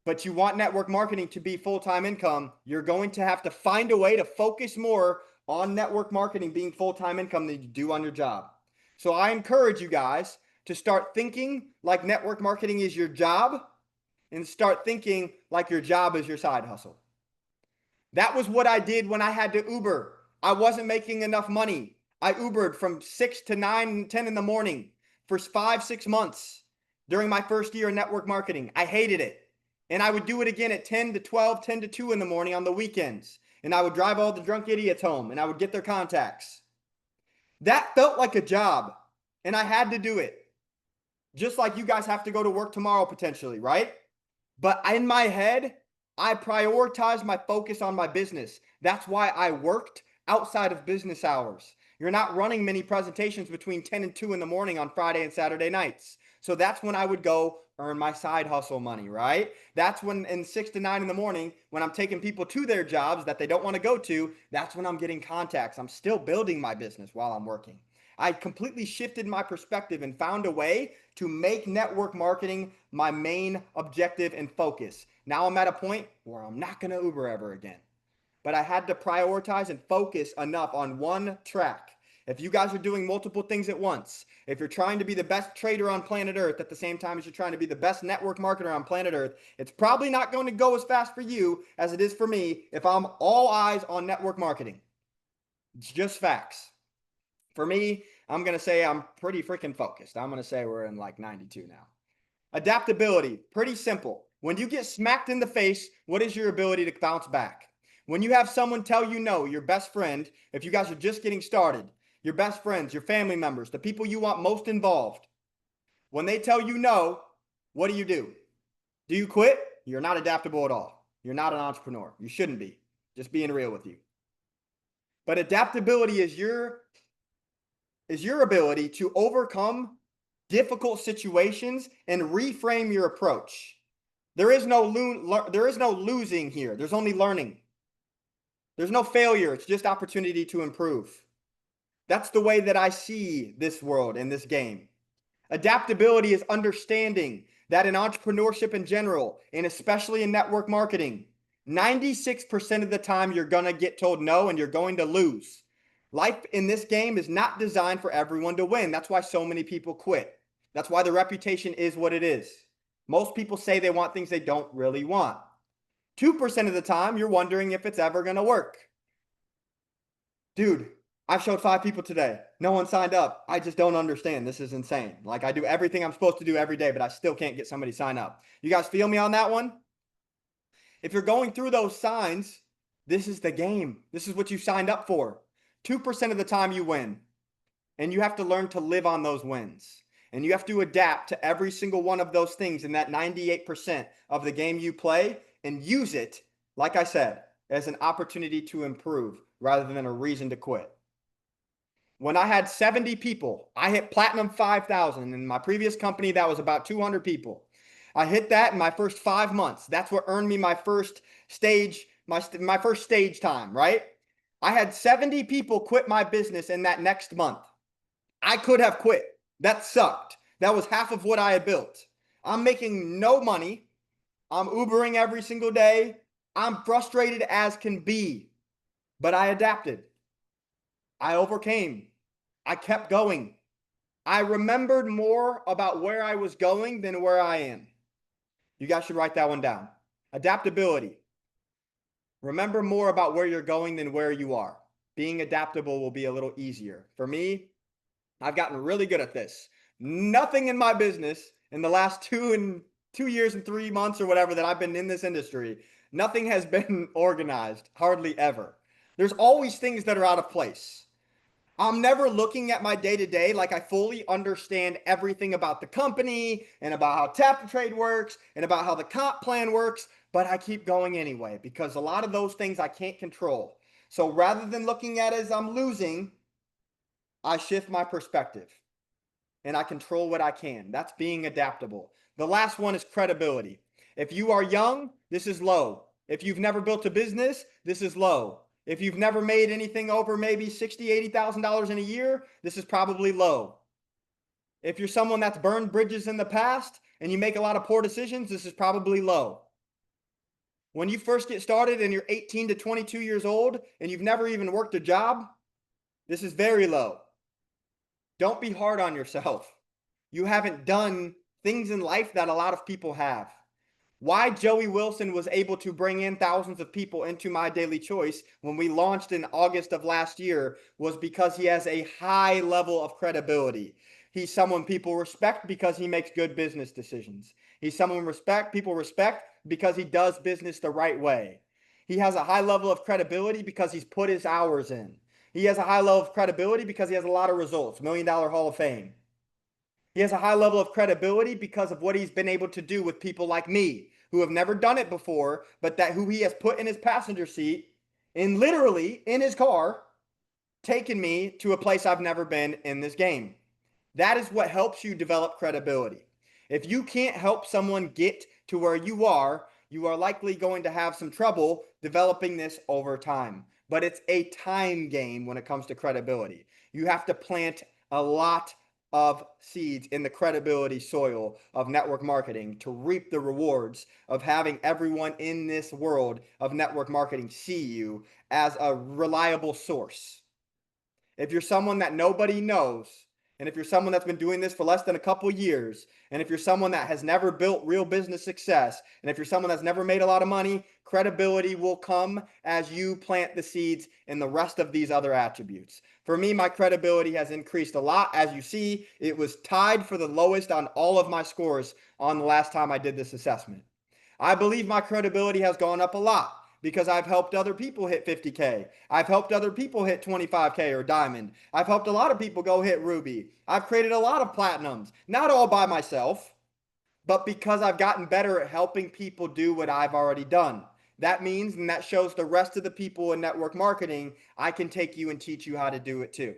but you want network marketing to be full-time income, you're going to have to find a way to focus more on network marketing being full-time income than you do on your job. So I encourage you guys to start thinking like network marketing is your job and start thinking like your job is your side hustle. That was what I did when I had to Uber. I wasn't making enough money. I Ubered from 6 to 9, 10 in the morning for 5-6 months during my first year in network marketing. I hated it. And I would do it again at 10 to 12, 10 to 2 in the morning on the weekends. And I would drive all the drunk idiots home and I would get their contacts. That felt like a job and I had to do it. Just like you guys have to go to work tomorrow potentially, right? But in my head, I prioritized my focus on my business. That's why I worked outside of business hours. You're not running many presentations between 10 and 2 in the morning on Friday and Saturday nights. So that's when I would go earn my side hustle money, right? That's when in 6 to 9 in the morning, when I'm taking people to their jobs that they don't want to go to, that's when I'm getting contacts. I'm still building my business while I'm working. I completely shifted my perspective and found a way to make network marketing my main objective and focus. Now I'm at a point where I'm not going to Uber ever again. But I had to prioritize and focus enough on one track. If you guys are doing multiple things at once, if you're trying to be the best trader on planet Earth at the same time as you're trying to be the best network marketer on planet Earth, it's probably not going to go as fast for you as it is for me if I'm all eyes on network marketing. It's just facts. For me, I'm going to say I'm pretty freaking focused. I'm going to say we're in like 92 now. Adaptability, pretty simple. When you get smacked in the face, what is your ability to bounce back? When you have someone tell you no, your best friend, if you guys are just getting started, your best friends, your family members, the people you want most involved, when they tell you no, what do? Do you quit? You're not adaptable at all. You're not an entrepreneur. You shouldn't be. Just being real with you. But adaptability is your ability to overcome difficult situations and reframe your approach. There is no losing here. There's only learning. There's no failure. It's just opportunity to improve. That's the way that I see this world and this game. Adaptability is understanding that in entrepreneurship in general, and especially in network marketing, 96% of the time you're going to get told no and you're going to lose. Life in this game is not designed for everyone to win. That's why so many people quit. That's why the reputation is what it is. Most people say they want things they don't really want. 2% of the time, you're wondering if it's ever going to work. Dude, I've showed 5 people today. No one signed up. I just don't understand. This is insane. Like, I do everything I'm supposed to do every day, but I still can't get somebody to sign up. You guys feel me on that one? If you're going through those signs, this is the game. This is what you signed up for. 2% of the time you win. And you have to learn to live on those wins. And you have to adapt to every single one of those things in that 98% of the game you play and use it, like I said, as an opportunity to improve rather than a reason to quit. When I had 70 people, I hit platinum 5,000. In my previous company, that was about 200 people. I hit that in my first 5 months. That's what earned me my first stage, my first stage time, right? I had 70 people quit my business in that next month. I could have quit. That sucked. That was half of what I had built. I'm making no money. I'm Ubering every single day. I'm frustrated as can be, but I adapted. I overcame. I kept going. I remembered more about where I was going than where I am. You guys should write that one down. Adaptability. Remember more about where you're going than where you are. Being adaptable will be a little easier. For me, I've gotten really good at this. Nothing in my business in the last 2 years and 3 months or whatever that I've been in this industry, Nothing has been organized, hardly ever. There's always things that are out of place. I'm never looking at my day to day like I fully understand everything about the company and about how tap trade works and about how the comp plan works, but I keep going anyway because a lot of those things I can't control. So rather than looking at it as I'm losing, I shift my perspective and I control what I can. That's being adaptable. The last one is credibility. If you are young, this is low. If you've never built a business, this is low. If you've never made anything over maybe $60,000, $80,000 in a year, this is probably low. If you're someone that's burned bridges in the past and you make a lot of poor decisions, this is probably low. When you first get started and you're 18 to 22 years old and you've never even worked a job, this is very low. Don't be hard on yourself. You haven't done things in life that a lot of people have. Why Joey Wilson was able to bring in thousands of people into My Daily Choice when we launched in August of last year was because he has a high level of credibility. He's someone people respect because he makes good business decisions. He's someone people respect because he does business the right way. He has a high level of credibility because he's put his hours in. He has a high level of credibility because he has a lot of results, $1 million Hall of Fame. He has a high level of credibility because of what he's been able to do with people like me who have never done it before, but that who he has put in his passenger seat and literally in his car, taken me to a place I've never been in this game. That is what helps you develop credibility. If you can't help someone get to where you are likely going to have some trouble developing this over time. But it's a time game when it comes to credibility. You have to plant a lot of seeds in the credibility soil of network marketing to reap the rewards of having everyone in this world of network marketing see you as a reliable source. If you're someone that nobody knows, and if you're someone that's been doing this for less than a couple years, and if you're someone that has never built real business success, and if you're someone that's never made a lot of money, credibility will come as you plant the seeds in the rest of these other attributes. For me, my credibility has increased a lot. As you see, it was tied for the lowest on all of my scores on the last time I did this assessment. I believe my credibility has gone up a lot because I've helped other people hit 50K. I've helped other people hit 25K or diamond. I've helped a lot of people go hit ruby. I've created a lot of platinums, not all by myself, but because I've gotten better at helping people do what I've already done. That means, and that shows the rest of the people in network marketing, I can take you and teach you how to do it too.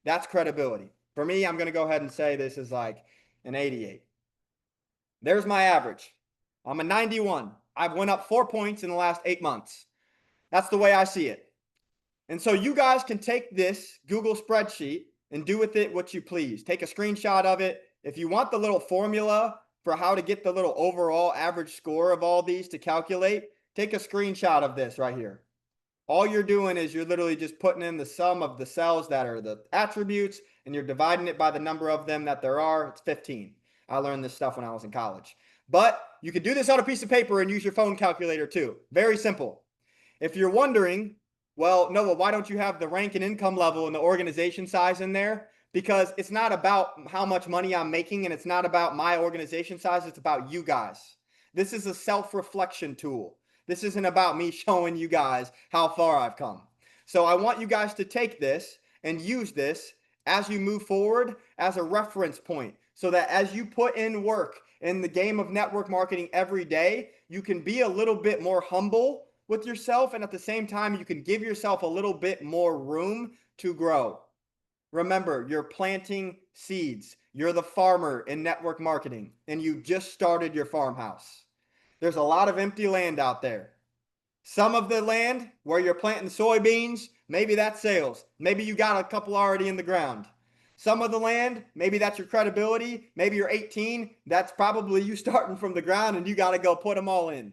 That's credibility. For me, I'm going to go ahead and say this is like an 88. There's my average. I'm a 91. I've went up 4 points in the last 8 months. That's the way I see it. And so you guys can take this Google spreadsheet and do with it what you please. Take a screenshot of it. If you want the little formula for how to get the little overall average score of all these to calculate, take a screenshot of this right here. All you're doing is you're literally just putting in the sum of the cells that are the attributes, and you're dividing it by the number of them that there are. It's 15. I learned this stuff when I was in college. But you can do this on a piece of paper and use your phone calculator too. Very simple. If you're wondering, well, Noah, why don't you have the rank and income level and the organization size in there? Because it's not about how much money I'm making and it's not about my organization size. It's about you guys. This is a self-reflection tool. This isn't about me showing you guys how far I've come. So I want you guys to take this and use this as you move forward as a reference point so that as you put in work in the game of network marketing every day, you can be a little bit more humble with yourself, and at the same time, you can give yourself a little bit more room to grow. Remember, you're planting seeds. You're the farmer in network marketing, and you just started your farmhouse. There's a lot of empty land out there. Some of the land where you're planting soybeans, maybe that's sales. Maybe you got a couple already in the ground. Some of the land, maybe that's your credibility. Maybe you're 18. That's probably you starting from the ground and you got to go put them all in.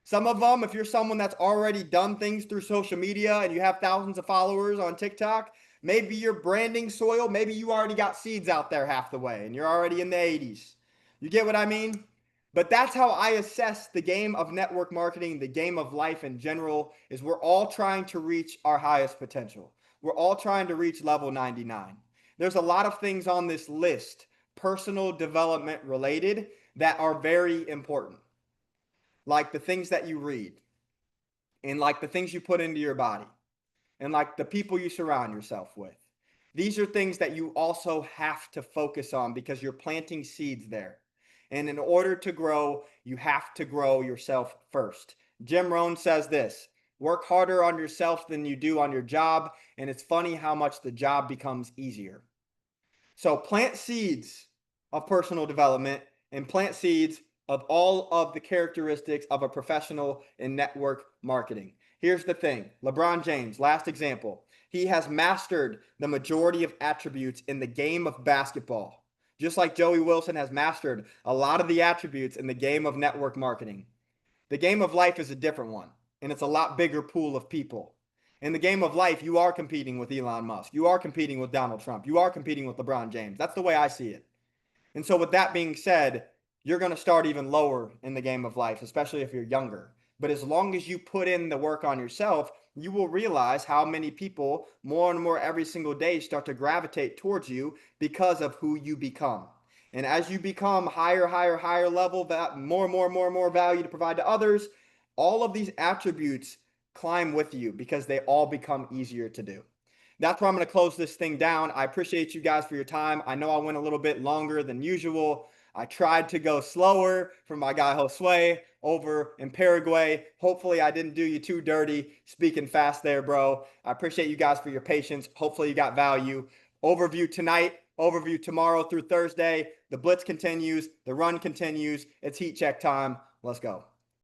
Some of them, if you're someone that's already done things through social media and you have thousands of followers on TikTok, maybe your branding soil, maybe you already got seeds out there half the way and you're already in the 80s. You get what I mean? But that's how I assess the game of network marketing, the game of life in general, is we're all trying to reach our highest potential. We're all trying to reach level 99. There's a lot of things on this list, personal development related, that are very important. Like the things that you read. and like the things you put into your body and like the people you surround yourself with. These are things that you also have to focus on because you're planting seeds there. And in order to grow, you have to grow yourself first. Jim Rohn says this: work harder on yourself than you do on your job. And it's funny how much the job becomes easier. So plant seeds of personal development and plant seeds of all of the characteristics of a professional in network marketing. Here's the thing: LeBron James, last example, he has mastered the majority of attributes in the game of basketball, just like Joey Wilson has mastered a lot of the attributes in the game of network marketing. The game of life is a different one, and it's a lot bigger pool of people. In the game of life, you are competing with Elon Musk. You are competing with Donald Trump. You are competing with LeBron James. That's the way I see it. And so, with that being said, you're going to start even lower in the game of life, especially if you're younger. But as long as you put in the work on yourself, you will realize how many people more and more every single day start to gravitate towards you because of who you become. And as you become higher, higher, higher level, more value to provide to others, all of these attributes climb with you because they all become easier to do. That's where I'm going to close this thing down. I appreciate you guys for your time. I know I went a little bit longer than usual. I tried to go slower for my guy Josue over in Paraguay. Hopefully I didn't do you too dirty speaking fast there, bro. I appreciate you guys for your patience. Hopefully you got value. Overview tonight, overview tomorrow through Thursday. The blitz continues. The run continues. It's heat check time. Let's go.